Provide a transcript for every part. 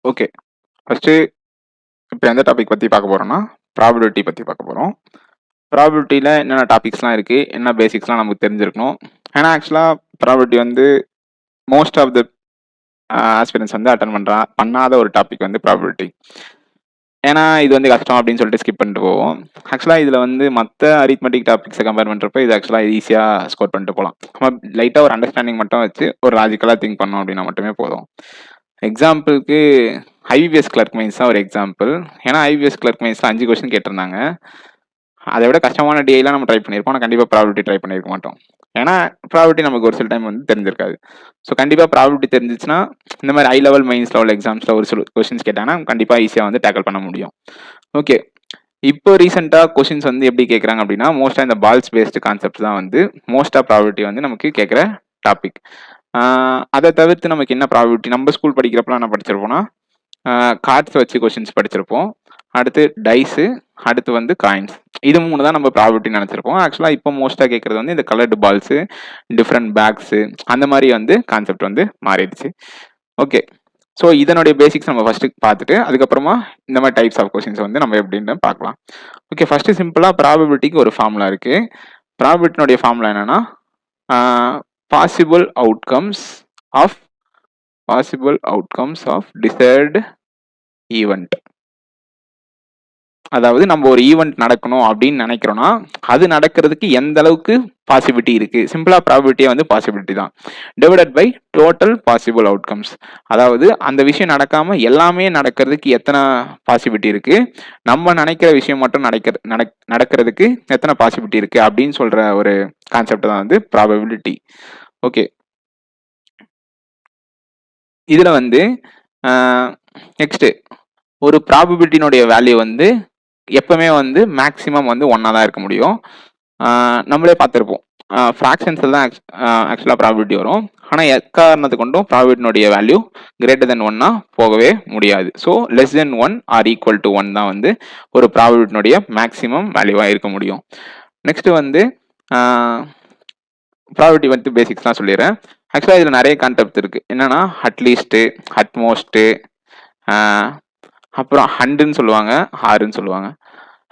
Okay. First இப்போ எந்த topic பத்தி பார்க்க போறோம்னா, ப்ராபபிலிட்டி பத்தி பார்க்க போறோம். ப்ராபபிலிட்டில என்னென்ன டாபிக்ஸ்லாம் இருக்கு, என்ன பேசிக்ஸ்லாம் நமக்கு தெரிஞ்சிருக்கணும். ஏன்னா ஆக்சுவலா ப்ராபபிலிட்டி வந்து மோஸ்ட் ஆஃப் த ஆஸ்பிரன்ட்ஸ் வந்து பண்ணாத ஒரு டாபிக் வந்து ப்ராபபிலிட்டி. ஏன்னா இது வந்து கஷ்டம் அப்படின்னு சொல்லிட்டு ஸ்கிப் பண்ணிட்டு போவோம். ஆக்சுவலா இதுல வந்து மத்த அரித்மெட்டிக் டாபிக்ஸை கம்பேர் பண்றப்ப இது ஆக்சுவலா ஈஸியா ஸ்கோர் பண்ணிட்டு போலாம். நம்ம லைட்டா ஒரு அண்டர்ஸ்டாண்டிங் மட்டும் வச்சு ஒரு லாஜிக்கலா திங்க் பண்ணோம் அப்படின்னா மட்டுமே போதும். எக்ஸாம்பிளுக்கு ஐபிஎஸ் கிளர்க் மெயின்ஸ் தான் ஒரு எக்ஸாம்பிள். ஏன்னா ஐபிஎஸ் கிளர்க் மெயின்ஸ்ல 5 கொஸ்டின் கேட்டிருந்தாங்க. அதை விட கஷ்டமான டிஐலாம் நம்ம ட்ரை பண்ணியிருப்போம். ஆனால் கண்டிப்பாக ப்ராபபிலிட்டி ட்ரை பண்ணியிருக்க மாட்டோம். ஏன்னா ப்ராபபிலிட்டி நமக்கு ஒரு சில டைம் வந்து தெரிஞ்சிருக்காது. ஸோ கண்டிப்பாக ப்ராபபிலிட்டி தெரிஞ்சிச்சுன்னா இந்த மாதிரி ஹை லெவல் மெயின்ஸ் லெவல் எக்ஸாம்ஸில் ஒரு சில கொஸ்டின்ஸ் கேட்டாங்கன்னா கண்டிப்பாக ஈஸியாக வந்து டேக்கிள் பண்ண முடியும். ஓகே, இப்போ ரீசெண்டாக கொஸ்டின்ஸ் வந்து எப்படி கேட்குறாங்க அப்படின்னா மோஸ்ட்டாக இந்த பால்ஸ் பேஸ்டு கான்செப்ட் தான் வந்து மோஸ்ட்டாக ப்ராபபிலிட்டி வந்து நமக்கு கேட்குற டாபிக். அதை தவிர்த்து நமக்கு என்ன ப்ராபபிலிட்டி, நம்ம ஸ்கூல் படிக்கிறப்பலாம் என்ன படிச்சிருப்போம்னா கார்ட்ஸ் வச்சு கொஸ்டின்ஸ் படிச்சிருப்போம். அடுத்து டைஸு, அடுத்து வந்து காயின்ஸ். இது 3 தான் நம்ம ப்ராபபிலிட்டி நினச்சிருப்போம். ஆக்சுவலாக இப்போ மோஸ்ட்டாக கேட்குறது வந்து இந்த கலர்டு பால்ஸு, டிஃப்ரெண்ட் பேக்ஸு, அந்த மாதிரி வந்து கான்செப்ட் வந்து மாறிடுச்சு. ஓகே, ஸோ இதனுடைய பேசிக்ஸ் நம்ம ஃபஸ்ட்டு பார்த்துட்டு அதுக்கப்புறமா இந்த மாதிரி டைப்ஸ் ஆஃப் கொஸ்டின்ஸ் வந்து நம்ம எப்படின்னு பார்க்கலாம். ஓகே, ஃபஸ்ட்டு சிம்பிளாக ப்ராபபிலிட்டிக்கு ஒரு ஃபார்முலா இருக்குது. ப்ராபபிலிட்டினுடைய ஃபார்முலா என்னென்னா possible outcomes of desired event. அதாவது நம்ம ஒரு ஈவெண்ட் நடக்கணும் அப்படின்னு நினைக்கிறோம்னா அது நடக்கிறதுக்கு எந்த அளவுக்கு பாசிபிலிட்டி இருக்கு. சிம்பிளா ப்ராபபிலிட்டியே வந்து பாசிபிலிட்டி தான் divided by total possible outcomes. அதாவது அந்த விஷயம் நடக்காம எல்லாமே நடக்கிறதுக்கு எத்தனை பாசிபிலிட்டி இருக்கு, நம்ம நினைக்கிற விஷயம் மட்டும் நடக்கிறதுக்கு எத்தனை பாசிபிலிட்டி இருக்கு அப்படின்னு சொல்ற ஒரு கான்செப்ட் தான் வந்து ப்ராபபிலிட்டி. ஓகே, இதுல வந்து நெக்ஸ்ட் ஒரு ப்ராபபிலிட்டினுடைய வேல்யூ வந்து எப்பவுமே வந்து மேக்ஸிமம் வந்து 1 தான் இருக்க முடியும். நம்மளே பார்த்துருப்போம், ஃப்ராக்ஷன்ஸில் தான் ஆக்சுவலாக ப்ராபபிலிட்டி வரும். ஆனால் எக்காரணத்து கொண்டும் ப்ராபபிலிட்டினுடைய வேல்யூ கிரேட்டர் தென் 1 போகவே முடியாது. So less than 1 or equal to 1 தான் வந்து ஒரு ப்ராபபிலிட்டினுடைய மேக்ஸிமம் வேல்யூவாக இருக்க முடியும். நெக்ஸ்ட் வந்து ப்ராபபிலிட்டி வந்து பேசிக்ஸ்லாம் சொல்லிடுறேன். ஆக்சுவலாக இதில் நிறைய கான்செப்ட் இருக்குது. என்னென்னா அட்லீஸ்ட்டு, அட்மோஸ்ட்டு, அப்புறம் ஹண்டுன்னு சொல்லுவாங்க, ஹாருன்னு சொல்லுவாங்க.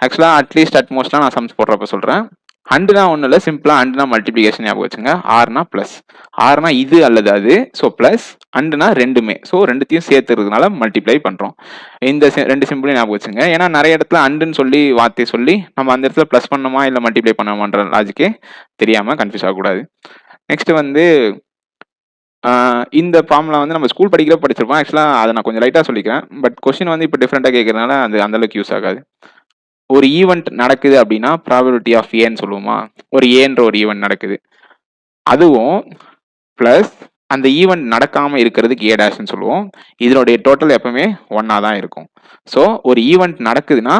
ஆக்சுவலாக அட்லீஸ்ட் அட்மோஸ்ட்லாம் நான் சம்ஸ் போடுறப்ப சொல்கிறேன். ஹண்டுனா ஒன்றும் இல்லை, சிம்பிளாக ஹண்டுனா மல்டிப்ளிகேஷன் ஞாபகம் வச்சுங்க. ஆறுனா ப்ளஸ், ஆறுனா இது அல்லது அது, ஸோ ப்ளஸ், ஹண்டுனா ரெண்டுமே, ஸோ ரெண்டுத்தையும் சேர்த்துறதுனால மல்டிப்ளை பண்ணுறோம். இந்த 2 சிம்பிளையும் ஞாபகம் வச்சுங்க. ஏன்னா நிறைய இடத்துல ஹண்டுன்னு சொல்லி வார்த்தையை சொல்லி நம்ம அந்த இடத்துல ப்ளஸ் பண்ணணுமா இல்லை மல்டிப்ளை பண்ணணுமான்ற லாஜிக்கே தெரியாமல் கன்ஃபியூஸ் ஆகக்கூடாது. நெக்ஸ்ட் வந்து இந்த ஃபார்முலா வந்து நம்ம ஸ்கூல் படிக்கிறப்ப படிச்சிருப்போம். ஆக்சுவலாக அதை நான் கொஞ்சம் லைட்டாக சொல்லிக்கிறேன். பட் கொஸ்டின் வந்து இப்போ டிஃப்ரெண்ட்டாக கேட்கறதுனால அது அந்தளவுக்கு யூஸ் ஆகாது. ஒரு ஈவெண்ட் நடக்குது அப்படின்னா ப்ராபபிலிட்டி ஆஃப் ஏன்னு சொல்லுவோமா, ஒரு ஏன்ற ஒரு ஈவெண்ட் நடக்குது, அதுவும் ப்ளஸ் அந்த ஈவெண்ட் நடக்காமல் இருக்கிறதுக்கு ஏ டேஷ்ன்னு சொல்லுவோம். இதனுடைய டோட்டல் எப்பவுமே 1 தான் இருக்கும். ஸோ ஒரு ஈவெண்ட் நடக்குதுன்னா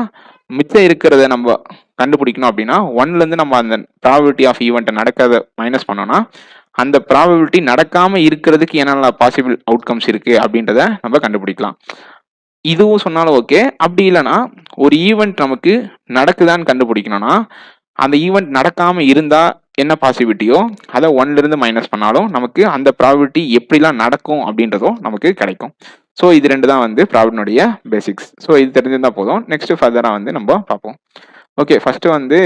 மிச்சம் இருக்கிறத நம்ம கண்டுபிடிக்கணும் அப்படின்னா 1லேருந்து நம்ம அந்த ப்ராபபிலிட்டி ஆஃப் ஈவெண்ட்டை நடக்கிறத மைனஸ் பண்ணோம்னா அந்த ப்ராபபிலிட்டி நடக்காம இருக்கிறதுக்கு என்னென்ன பாசிபிள் அவுட்கம்ஸ் இருக்கு அப்படின்றத நம்ம கண்டுபிடிக்கலாம். இதுவும் சொன்னாலும் ஓகே. அப்படி இல்லைன்னா ஒரு ஈவெண்ட் நமக்கு நடக்குதான்னு கண்டுபிடிக்கணும்னா அந்த ஈவெண்ட் நடக்காம இருந்தா என்ன பாசிபிலிட்டியோ அதை 1லேருந்து மைனஸ் பண்ணாலும் நமக்கு அந்த ப்ராபபிலிட்டி எப்படிலாம் நடக்கும் அப்படின்றதும் நமக்கு கிடைக்கும். ஸோ இது 2 தான் வந்து ப்ராபபிலிட்டியுடைய பேசிக்ஸ். ஸோ இது தெரிஞ்சிருந்தா போதும். நெக்ஸ்ட் ஃபர்தரா வந்து நம்ம பார்ப்போம். ஓகே, ஃபர்ஸ்ட் வந்து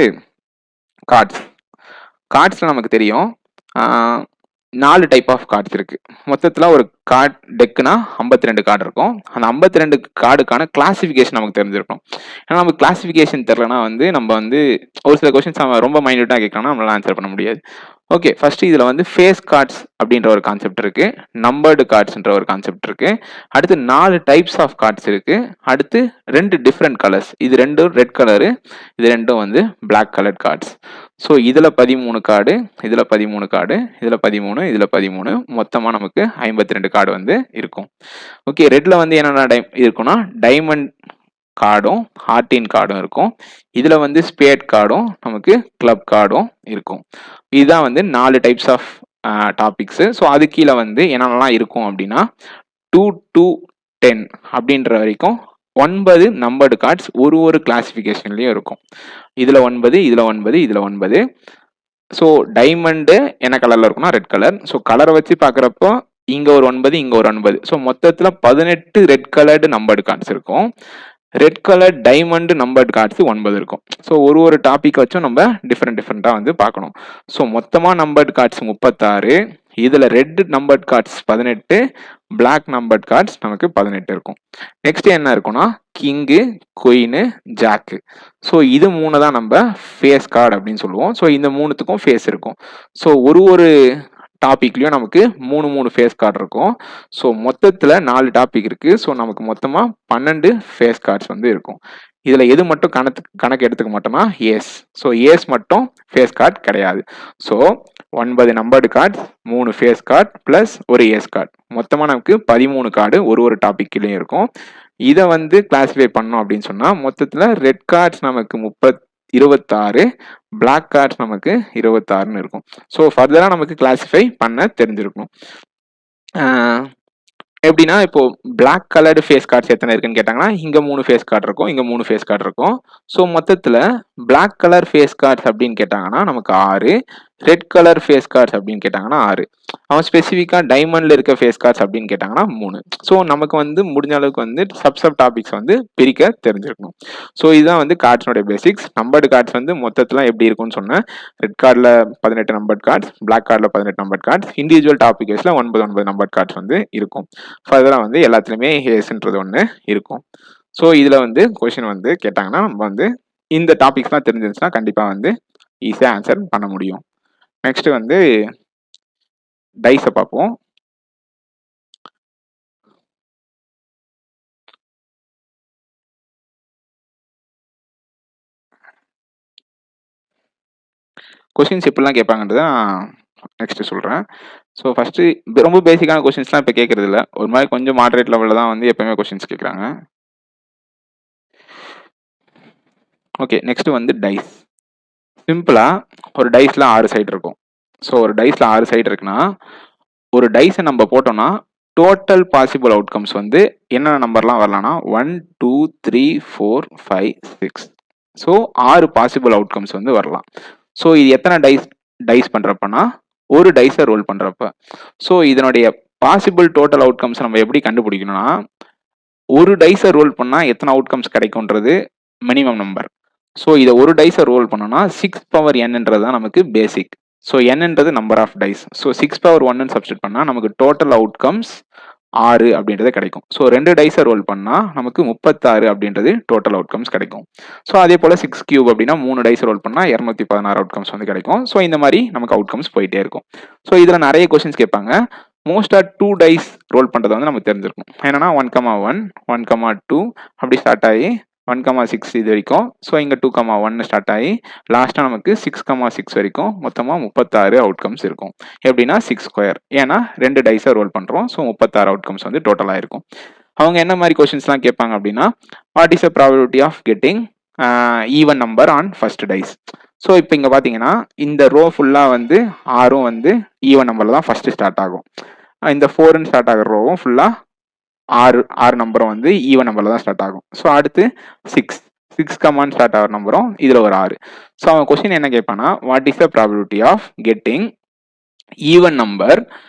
கார்ட்ஸ்ல நமக்கு தெரியும் 4 டைப் ஆஃப் கார்ட்ஸ் இருக்கு. மொத்தத்தில் ஒரு கார்டு டெக்குனா 52 கார்டு இருக்கும். அந்த 52 கார்டுக்கான கிளாசிஃபிகேஷன் நமக்கு தெரிஞ்சிருக்கும். ஏன்னா நமக்கு கிளாசிஃபிகேஷன் தெரிலனா வந்து நம்ம வந்து ஒரு சில கொஸ்டின்ஸ் ரொம்ப மைன்யூட்டாக கேட்கலாம், நம்மளால ஆன்சர் பண்ண முடியாது. ஓகே, ஃபர்ஸ்ட் இதில் வந்து ஃபேஸ் கார்ட்ஸ் அப்படின்ற ஒரு கான்செப்ட் இருக்கு, நம்பர்டு கார்ட்ஸ்ன்ற ஒரு கான்செப்ட் இருக்கு, அடுத்து 4 டைப்ஸ் ஆஃப் கார்ட்ஸ் இருக்கு, அடுத்து 2 டிஃப்ரெண்ட் கலர்ஸ், இது 2 ரெட் கலரு, இது 2 வந்து பிளாக் கலர்ட் கார்ட்ஸ். ஸோ இதில் 13 கார்டு, இதில் 13 கார்டு, இதில் 13, இதில் 13, மொத்தமாக நமக்கு 52 கார்டு வந்து இருக்கும். ஓகே, ரெட்ல வந்து என்னென்ன இருக்குன்னா டைமண்ட் கார்டும் ஹார்டின் கார்டும் இருக்கும். இதில் வந்து ஸ்பேட் கார்டும் நமக்கு கிளப் கார்டும் இருக்கும். இதுதான் வந்து 4 டைப்ஸ் ஆஃப் டாபிக்ஸு. ஸோ அது கீழே வந்து என்னென்னலாம் இருக்கும் அப்படின்னா 2 to 10 அப்படின்ற வரைக்கும் 9 நம்பர்டு கார்ட்ஸ் ஒரு கிளாசிஃபிகேஷன்லையும் இருக்கும். இதில் 9, இதில் 9, இதில் 9. ஸோ டைமண்டு என்ன கலரில் இருக்குன்னா ரெட் கலர். ஸோ கலரை வச்சு பார்க்குறப்போ இங்க ஒரு 9, இங்க ஒரு 9. ஸோ மொத்தத்துல 18 ரெட் கலர்டு நம்பர்டு கார்ட்ஸ் இருக்கும். Red colour diamond numbered cards 9 இருக்கும். ஸோ ஒரு டாபிக் வச்சும் நம்ம டிஃப்ரெண்டா வந்து பார்க்கணும். ஸோ மொத்தமா நம்பர்டு கார்ட்ஸ் 36, இதுல red numbered cards 18, black numbered cards நமக்கு 18 இருக்கும். நெக்ஸ்ட் என்ன இருக்கும்னா கிங்கு, குயினு, ஜாக்கு. ஸோ இது 3 தான் நம்ம ஃபேஸ் கார்டு அப்படின்னு சொல்லுவோம். ஸோ இந்த 3த்துக்கும் ஃபேஸ் இருக்கும். ஸோ ஒரு டாபிக்லயும் நமக்கு 3 ஃபேஸ் கார்டு இருக்கும். ஸோ மொத்தத்துல 4 டாபிக் இருக்கு. ஸோ நமக்கு மொத்தமா 12 ஃபேஸ் கார்ட்ஸ் வந்து இருக்கும். இதுல எது மட்டும் கணக்கு எடுத்துக்க மாட்டோம்னா ஏஸ். ஸோ ஏஸ் மட்டும் ஃபேஸ் கார்டு கிடையாது. So 9 numbered cards, 3 face card plus ஒரு ஏஸ் கார்டு, மொத்தமா நமக்கு 13 கார்டு ஒரு டாபிக்லயும் இருக்கும். இதை வந்து கிளாசிஃபை பண்ணோம் அப்படின்னு சொன்னா மொத்தத்துல ரெட் கார்ட்ஸ் நமக்கு 26, பிளாக் கார்ட்ஸ் நமக்கு 26ன்னு இருக்கும். ஸோ ஃபர்தரா நமக்கு கிளாசிஃபை பண்ண தெரிஞ்சிருக்கும். எப்படின்னா இப்போ பிளாக் கலர்டு ஃபேஸ் கார்ட்ஸ் எத்தனை இருக்குன்னு கேட்டாங்கன்னா இங்க 3 ஃபேஸ் கார்டு இருக்கும், இங்க 3 ஃபேஸ் கார்டு இருக்கும். ஸோ மொத்தத்துல பிளாக் கலர் ஃபேஸ் கார்ட்ஸ் அப்படின்னு கேட்டாங்கன்னா நமக்கு 6, ரெட் கலர் ஃபேஸ் கார்ட்ஸ் அப்படின்னு கேட்டாங்கன்னா 6. அவன் ஸ்பெசிஃபிக்கா டைமண்ட்ல இருக்க ஃபேஸ் கார்ட்ஸ் அப்படின்னு கேட்டாங்கன்னா 3. ஸோ நமக்கு வந்து முடிஞ்ச அளவுக்கு வந்து சப் டாபிக்ஸ் வந்து பிரிக்க தெரிஞ்சிருக்கணும். ஸோ இதுதான் வந்து கார்ட்ஸோட பேசிக்ஸ். நம்பர்டு கார்ட்ஸ் வந்து மொத்தத்துல எப்படி இருக்கும்னு சொன்னேன். ரெட் கார்டில் 18 நம்பர்டு கார்ட்ஸ், பிளாக் கார்டில் 18 நம்பர்டு கார்ட்ஸ், இண்டிவிஜுவல் டாபிக் வைஸ்ல 9 நம்பர்டு கார்ட்ஸ் வந்து இருக்கும். ஃபர்தரா வந்து எல்லாத்துலயுமே ஹேஸ்ன்றது ஒன்று இருக்கும். ஸோ இதுல வந்து கொஸ்டின் வந்து கேட்டாங்கன்னா நம்ம வந்து இந்த டாபிக்ஸ்லாம் தெரிஞ்சிருந்துச்சுன்னா கண்டிப்பா வந்து ஈஸியா ஆன்சர் பண்ண முடியும். நெக்ஸ்ட் வந்து டைஸை பார்ப்போம். கொஸ்டின்ஸ் எப்படிலாம் கேட்பாங்கன்றத நான் நெக்ஸ்ட் சொல்றேன். ஸோ ஃபர்ஸ்ட் ரொம்ப பேசிக்கான கொஸ்டின்ஸ்லாம் இப்போ கேட்கறது இல்லை. ஒரு மாதிரி கொஞ்சம் மாடரேட் லெவலில் தான் வந்து எப்பவுமே கொஸ்டின்ஸ் கேட்குறாங்க. ஓகே, நெக்ஸ்ட் வந்து டைஸ். சிம்பிளா ஒரு டைஸ்ல 6 சைடு இருக்கும். ஸோ ஒரு டைஸ்ல 6 சைடு இருக்குன்னா ஒரு டைஸை நம்ம போட்டோம்னா டோட்டல் பாசிபிள் அவுட்கம்ஸ் வந்து என்னென்ன நம்பர்லாம் வரலாம்னா 1, 2, 3, 4, 5, 6. ஸோ 6 பாசிபிள் அவுட்கம்ஸ் வந்து வரலாம். ஸோ இது எத்தனை டைஸ் பண்றப்பனா ஒரு டைஸை ரோல் பண்றப்ப. ஸோ இதனுடைய பாசிபிள் டோட்டல் அவுட்கம்ஸ் நம்ம எப்படி கண்டுபிடிக்கணும்னா ஒரு டைஸை ரோல் பண்ணா எத்தனை அவுட்கம்ஸ் கிடைக்கும்ன்றது மினிமம் நம்பர். ஸோ இதை ஒரு டைஸை ரோல் பண்ணோம்னா 6n தான் நமக்கு பேசிக். ஸோ nன்றது number of dice. So 6/1 substitute பண்ணா நமக்கு டோட்டல் அவுட்கம்ஸ் 6 அப்படின்றது கிடைக்கும். ஸோ 2 டைஸை ரோல் பண்ணா நமக்கு 36 அப்படின்றது டோட்டல் அவுட்கம்ஸ் கிடைக்கும். ஸோ அதே போல 6³ அப்படின்னா 3 டைஸ் ரோல் பண்ணா 216 அவுட்கம்ஸ் வந்து கிடைக்கும். ஸோ இந்த மாதிரி நமக்கு அவுட்கம்ஸ் போயிட்டே இருக்கும். ஸோ இதுல நிறைய கொஸ்டின்ஸ் கேட்பாங்க. மோஸ்டா 2 டைஸ் ரோல் பண்றதை வந்து நமக்கு தெரிஞ்சிருக்கும். என்னன்னா 1,1, 1,2 அப்படி ஸ்டார்ட் ஆகி 1,6 இது வரைக்கும். ஸோ இங்க 2,1 ஸ்டார்ட் ஆகி லாஸ்டா நமக்கு 6,6 வரைக்கும் மொத்தமா 36 அவுட்கம்ஸ் இருக்கும். எப்படின்னா 6². ஏன்னா 2 டைஸை ரோல் பண்றோம். ஸோ 36 அவுட்கம்ஸ் வந்து டோட்டலா இருக்கும். அவங்க என்ன மாதிரி கொஸ்டின்ஸ்லாம் கேட்பாங்க அப்படின்னா what is the probability of getting even number on first dice. So இப்போ இங்க பாத்தீங்கன்னா இந்த ரோ ஃபுல்லா வந்து 6 வந்து ஈவன் நம்பர்ல தான் ஃபர்ஸ்ட் ஸ்டார்ட் ஆகும். இந்த 4ன்னு ஸ்டார்ட் ஆகிற ரோவும் ஃபுல்லா 6 நம்பரும் வந்து ஈவன் நம்பர்ல தான் ஸ்டார்ட் ஆகும். ஸோ அடுத்து 6 கமான்னு ஸ்டார்ட் ஆகிற நம்பரும் இதுல ஒரு 6. ஸோ அவன் கொஸ்டின் என்ன கேட்பானா what is the probability of getting even number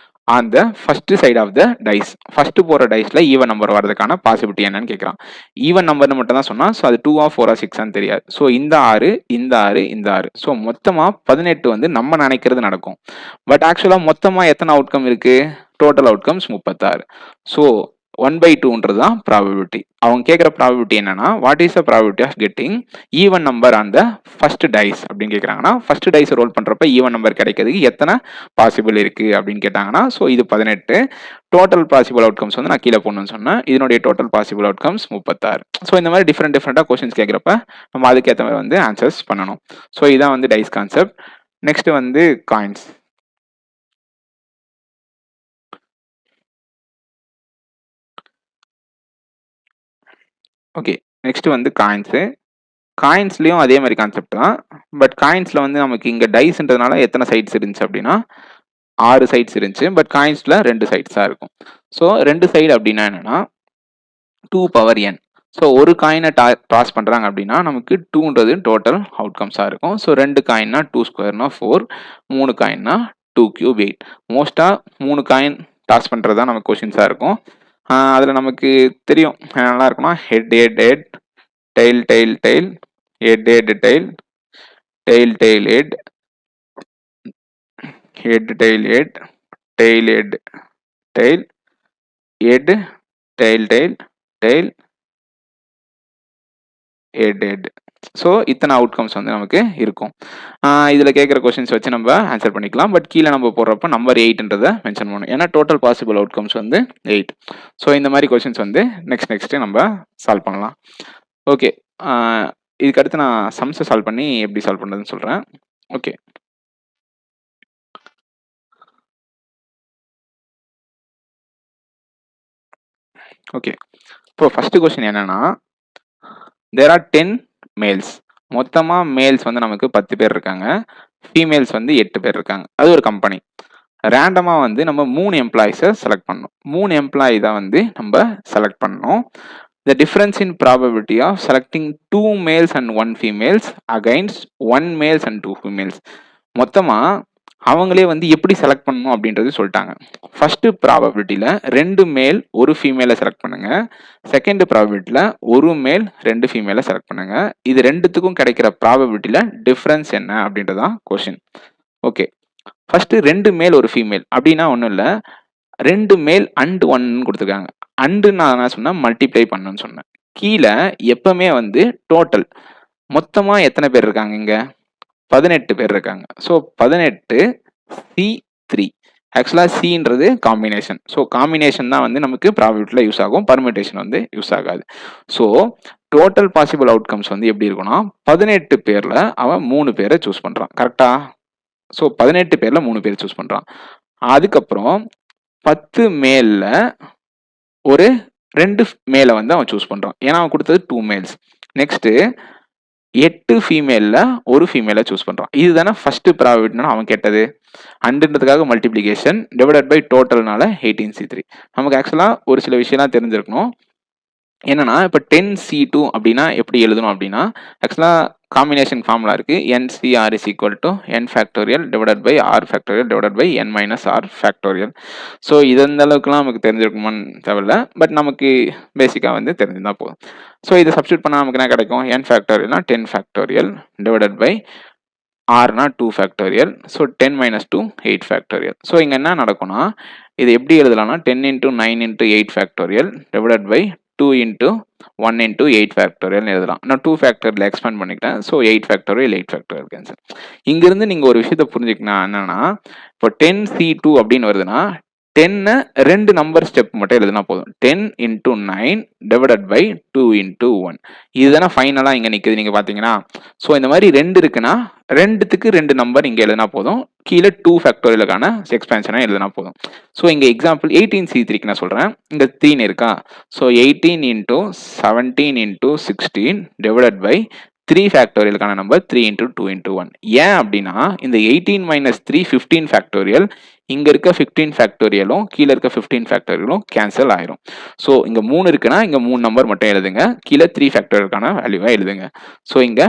on the first side of the dice. First போற டைஸ்ல ஈவன் நம்பர் வரதுக்கான பாசிபிலிட்டி என்னன்னு கேட்கறான். ஈவன் நம்பர்னு மட்டும் தான் சொன்னா. ஸோ அது 2, 4, 6 தெரியாது. ஸோ இந்த 6, இந்த 6, இந்த 6. ஸோ மொத்தமா 18 வந்து நம்ம நினைக்கிறது நடக்கும். பட் ஆக்சுவலா மொத்தமா எத்தனை அவுட்கம் இருக்கு? Total outcomes 36. ஸோ 1/2ன்றது தான் ப்ராபபிலிட்டி. அவங்க கேட்குற ப்ராபபிலிட்டி என்னன்னா what is the probability of getting even number on the first dice அப்படின்னு கேட்குறாங்கன்னா ஃபர்ஸ்ட் டைஸ் ரோல் பண்றப்ப ஈவன் நம்பர் கிடைக்கிறதுக்கு எத்தனை பாசிபிள் இருக்கு அப்படின்னு கேட்டாங்கன்னா ஸோ இது 18. டோட்டல் பாசிபிள் அவுட்கம்ஸ் வந்து நான் கீழே போடணும்னு சொன்னேன். இதனுடைய டோட்டல் பாசிபிள் அவுட்கம்ஸ் 36. ஸோ இந்த மாதிரி டிஃப்ரெண்டாக கொஸ்டின்ஸ் கேட்குறப்ப நம்ம அதுக்கேற்ற மாதிரி வந்து ஆன்சர்ஸ் பண்ணணும். ஸோ இதான் வந்து டைஸ் கான்செப்ட். நெக்ஸ்ட் வந்து காயின்ஸ். ஓகே, நெக்ஸ்ட் வந்து காயின்ஸு. காயின்ஸ்லயும் அதே மாதிரி கான்செப்ட் தான். பட் காயின்ஸ்ல வந்து நமக்கு இங்க டைஸ்ன்றதுனால எத்தனை சைட்ஸ் இருந்துச்சு அப்படின்னா 6 சைட்ஸ் இருந்துச்சு. பட் காயின்ஸ்ல 2 சைட்ஸா இருக்கும். ஸோ 2 சைடு அப்படின்னா என்னன்னா 2^n. ஸோ ஒரு காயினை டாஸ் பண்றாங்க அப்படின்னா நமக்கு 2ன்றது டோட்டல் அவுட்கம்ஸா இருக்கும். ஸோ 2 காயின்னா 2² 4, 3 காயின்னா 2³ 8. மோஸ்டா 3 காயின் டாஸ் பண்ணுறது தான் நமக்கு கொஷின்ஸாக இருக்கும். அதில் நமக்கு தெரியும் நல்லா இருக்கும்னா head head head, tail tail tail, head head tail, tail tail head, head tail head, tail head tail, head tail tail tail, head head. So இத்தனை அவுட்கம்ஸ் வந்து நமக்கு இருக்கும். இதில் கேட்குற கொஸ்டின்ஸ் வச்சு நம்ம ஆன்சர் பண்ணிக்கலாம். பட் கீழே நம்ம போடுறப்ப நம்பர் 8ன்றதை மென்ஷன் பண்ணணும். ஏன்னா டோட்டல் பாசிபிள் அவுட்கம்ஸ் வந்து 8. ஸோ இந்த மாதிரி கொஸ்டின்ஸ் வந்து நெக்ஸ்ட்டு நம்ம சால்வ் பண்ணலாம். ஓகே, இதுக்கு அடுத்து நான் சம்ஸை சால்வ் பண்ணி எப்படி சால்வ் பண்ணுறதுன்னு சொல்கிறேன். Okay, okay. இப்போ ஃபர்ஸ்ட் கொஸ்டின் என்னன்னா, there are 10 மேல்ஸ். மொத்தமா மேல்ஸ் வந்து நமக்கு 10 பேர் இருக்காங்க, ஃபீமேல்ஸ் வந்து 8 பேர் இருக்காங்க. அது ஒரு கம்பெனி. ரேண்டமா வந்து நம்ம 3 எம்ப்ளாயிஸை செலக்ட் பண்ணணும். 3 எம்ப்ளாயி தான் வந்து நம்ம செலக்ட் பண்ணணும். The difference in probability of selecting 2 males and 1 females against 1 males and 2 females. மொத்தமா அவங்களே வந்து எப்படி செலக்ட் பண்ணணும் அப்படின்றது சொல்லிட்டாங்க. ஃபர்ஸ்ட் ப்ராபபிலிட்டியில 2 மேல் 1 ஃபீமேலை செலக்ட் பண்ணுங்க. செகண்ட் ப்ராபபிலிட்டியில 1 மேல் 2 ஃபீமேலை செலக்ட் பண்ணுங்க. இது ரெண்டுத்துக்கும் கிடைக்கிற ப்ராபபிலிட்டியில டிஃபரன்ஸ் என்ன அப்படின்றதான் கொஸ்டின். ஓகே, ஃபர்ஸ்ட் 2 மேல் 1 ஃபீமேல் அப்படின்னா ஒன்றும் இல்லை, 2 மேல் அண்ட் 1 கொடுத்துருக்காங்க. அண்டு நான் என்ன சொன்னேன், மல்டிப்ளை பண்ணணும்னு சொன்னேன். கீழே எப்பவுமே வந்து டோட்டல் மொத்தமா எத்தனை பேர் இருக்காங்க, இங்க 18 பேர் இருக்காங்க. So 18 C3. ஆக்சுவலாக சின்றது காம்பினேஷன். ஸோ காம்பினேஷன் தான் வந்து நமக்கு ப்ராபபிலிட்டியில் யூஸ் ஆகும், பர்மிட்டேஷன் வந்து யூஸ் ஆகாது. ஸோ டோட்டல் பாசிபிள் அவுட்கம்ஸ் வந்து எப்படி இருக்குன்னா, 18 பேரில் அவன் 3 பேரை சூஸ் பண்ணுறான். கரெக்டா? ஸோ 18 பேரில் 3 பேர் சூஸ் பண்ணுறான். அதுக்கப்புறம் 10 மேலில் ஒரு 2 மேலை வந்து அவன் சூஸ் பண்ணுறான். ஏன்னா அவன் கொடுத்தது 2 மேல்ஸ். நெக்ஸ்ட்டு 8 ஃபீமேலில் 1 ஃபீமேலை சூஸ் பண்ணுறான். இதுதானே ஃபர்ஸ்ட் ப்ராபபிலிட்டினா அவன் கேட்டது. அண்டுன்றதுக்காக மல்டிப்ளிகேஷன் டிவைடட் பை டோட்டல்னால 18C3. நமக்கு ஆக்சுவலாக ஒரு சில விஷயம்லாம் தெரிஞ்சிருக்கணும். என்னன்னா இப்போ 10C2 அப்படின்னா எப்படி எழுதணும் அப்படின்னா, ஆக்சுவலாக காம்பினேஷன் ஃபார்முலா இருக்கு. NCR is equal to n factorial divided by r factorial divided by n minus r factorial. So இது எந்த அளவுக்குலாம் நமக்கு தெரிஞ்சிருக்குமான்னு தேவையில்ல, பட் நமக்கு பேசிக்காக வந்து தெரிஞ்சுதான் போதும். ஸோ இதை சப்ஸ்டியூட் பண்ணால் நமக்கு என்ன கிடைக்கும், n factorialனா 10 factorial divided by rனா 2 factorial. So 10 minus 2 8 factorial. So இங்கே என்ன நடக்கும்னா, இது எப்படி எழுதலாம்னா 10 into 9 into 8 factorial divided by 2 into 1 into 8 factorial எழுதலாம். நான் 2 factorial எக்ஸ்பேண்ட் பண்ணிக்கிட்டேன். So 8 factorial 8 factorial cancel. இங்கிருந்து நீங்கள் ஒரு விஷயத்தை புரிஞ்சுக்கணும். என்னன்னா, இப்போ 10C2 அப்படின்னு வருதுன்னா 10 2 நம்பர் ஸ்டெப் மட்டும் எழுதுனா போதும். 10 into 9 divided by 2 into 1. இதுதானே ஃபைனலாக இங்கே நிற்குது நீங்கள் பார்த்தீங்கன்னா. ஸோ இந்த மாதிரி 2 இருக்குன்னா 2த்துக்கு 2 நம்பர் இங்கே எழுதினா போதும். கீழே 2 ஃபேக்டோரியலுக்கான எக்ஸ்பேன்ஷனாக எழுதினா போதும். ஸோ இங்கே எக்ஸாம்பிள் 18C3க்கு நான் சொல்கிறேன். இங்கே 3 இருக்கா. So 18 into 17 into 16 divided by 3 ஃபேக்டோரியலுக்கான நம்பர் 3 into 2 into 1. ஏன் அப்படின்னா இந்த 18 minus 3 15 ஃபேக்டோரியல், இங்க இருக்க 15 ஃபேக்டோரியலும் கீழே இருக்க 15 ஃபேக்டோரியலும் கேன்சல் ஆயிரும். ஸோ இங்க 3 இருக்குன்னா இங்க 3 நம்பர் மட்டும் எழுதுங்க. கீழே 3 ஃபேக்டோரியலுக்கான வேல்யூவா எழுதுங்க. ஸோ இங்க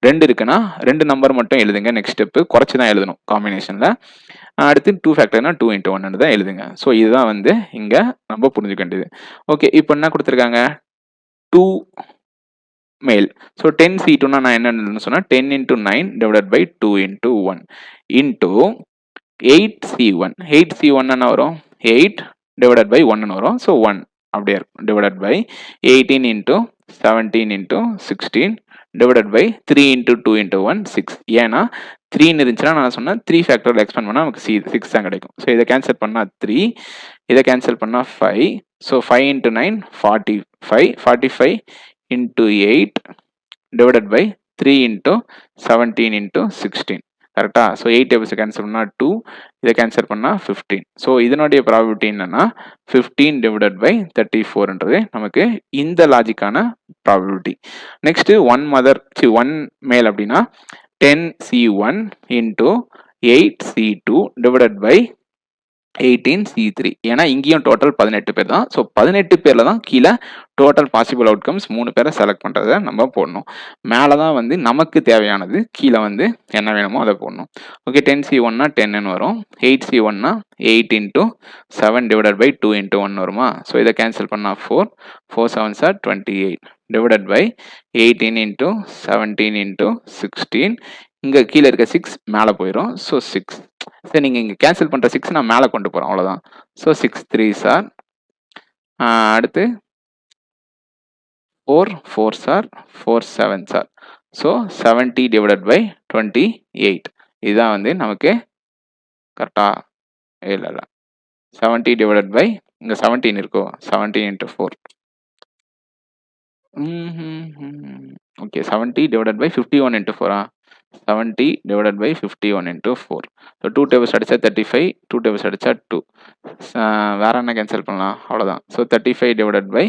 2 இருக்குன்னா 2 நம்பர் மட்டும் எழுதுங்க. நெக்ஸ்ட் ஸ்டெப் குறைச்சி தான் எழுதணும் காம்பினேஷன்ல. அடுத்து 2 ஃபேக்டர்னா 2 into 1 தான் எழுதுங்க. ஸோ இதுதான் வந்து இங்க நம்ம புரிஞ்சுக்க வேண்டியது. ஓகே, இப்போ என்ன கொடுத்துருக்காங்க, 2 மேல். ஸோ 10C2னா நான் என்ன சொன்னா 10 into 9 divided by 2 into 1 into 8C1. 8C1 என்ன வரும், 8 divided by 1 வரும். ஸோ 1 அப்படியே இருக்கும். divided by 18 into 17 into 16 divided by 3 into 2 into 1 6. ஏன்னா 3 இருந்துச்சுன்னா நான் சொன்னேன் 3 ஃபேக்டோரியல் எக்ஸ்பேண்ட் பண்ணால் நமக்கு 6 தான் கிடைக்கும். ஸோ இதை கேன்சல் பண்ணால் 3, இதை கேன்சல் பண்ணால் 5. So 5 into 9 45. 45 into 8 divided by 3 into 17 into 16. கரெக்டா? ஸோ 8 எப்படி கேன்சல் பண்ணால் 2, இதை கேன்சல் பண்ணால் 15. ஸோ இதனுடைய ப்ராபபிலிட்டி என்னன்னா 15 divided by 34ன்றது நமக்கு இந்த லாஜிக்கான ப்ராபபிலிட்டி. நெக்ஸ்ட் 1 மேல் அப்படின்னா 10C1 into 8C2 divided by 18C3. ஏன்னா இங்கேயும் டோட்டல் 18 பேர் தான். ஸோ 18 பேர்ல தான் கீழே டோட்டல் பாசிபிள் அவுட்கம்ஸ் 3 பேரை செலக்ட் பண்ணுறதை நம்ம போடணும். மேலே தான் வந்து நமக்கு தேவையானது, கீழே வந்து என்ன வேணுமோ அதை போடணும். ஓகே, 10C1னா 10ன்னு வரும். 8C1னா 8 into 7 divided by 2 into 1 வருமா? ஸோ இதை கேன்சல் பண்ணால் 4, 4 7s are 28 divided by 18 into 17 into 16. இங்கே கீழே இருக்க 6 மேலே போயிடும். ஸோ 6. சரி, நீங்கள் இங்கே கேன்சல் பண்ணுற 6 நான் மேலே கொண்டு போகிறோம், அவ்வளோதான். ஸோ 6 3s are, அடுத்து 4 4s are, 4 7s are. So 70 divided by 28. இதுதான் வந்து நமக்கு கரெக்டாக இல்லை 70 divided by இங்கே 17 இருக்கோ, 17 into 4. Okay, 70 divided by 51 into 4. 70 divided by 51 into 4. So 2 tables அடித்தா 35, 2 tables அடித்தா 2. வேற என்ன கேன்சல் பண்ணலாம், அவ்வளோதான். ஸோ 35 divided by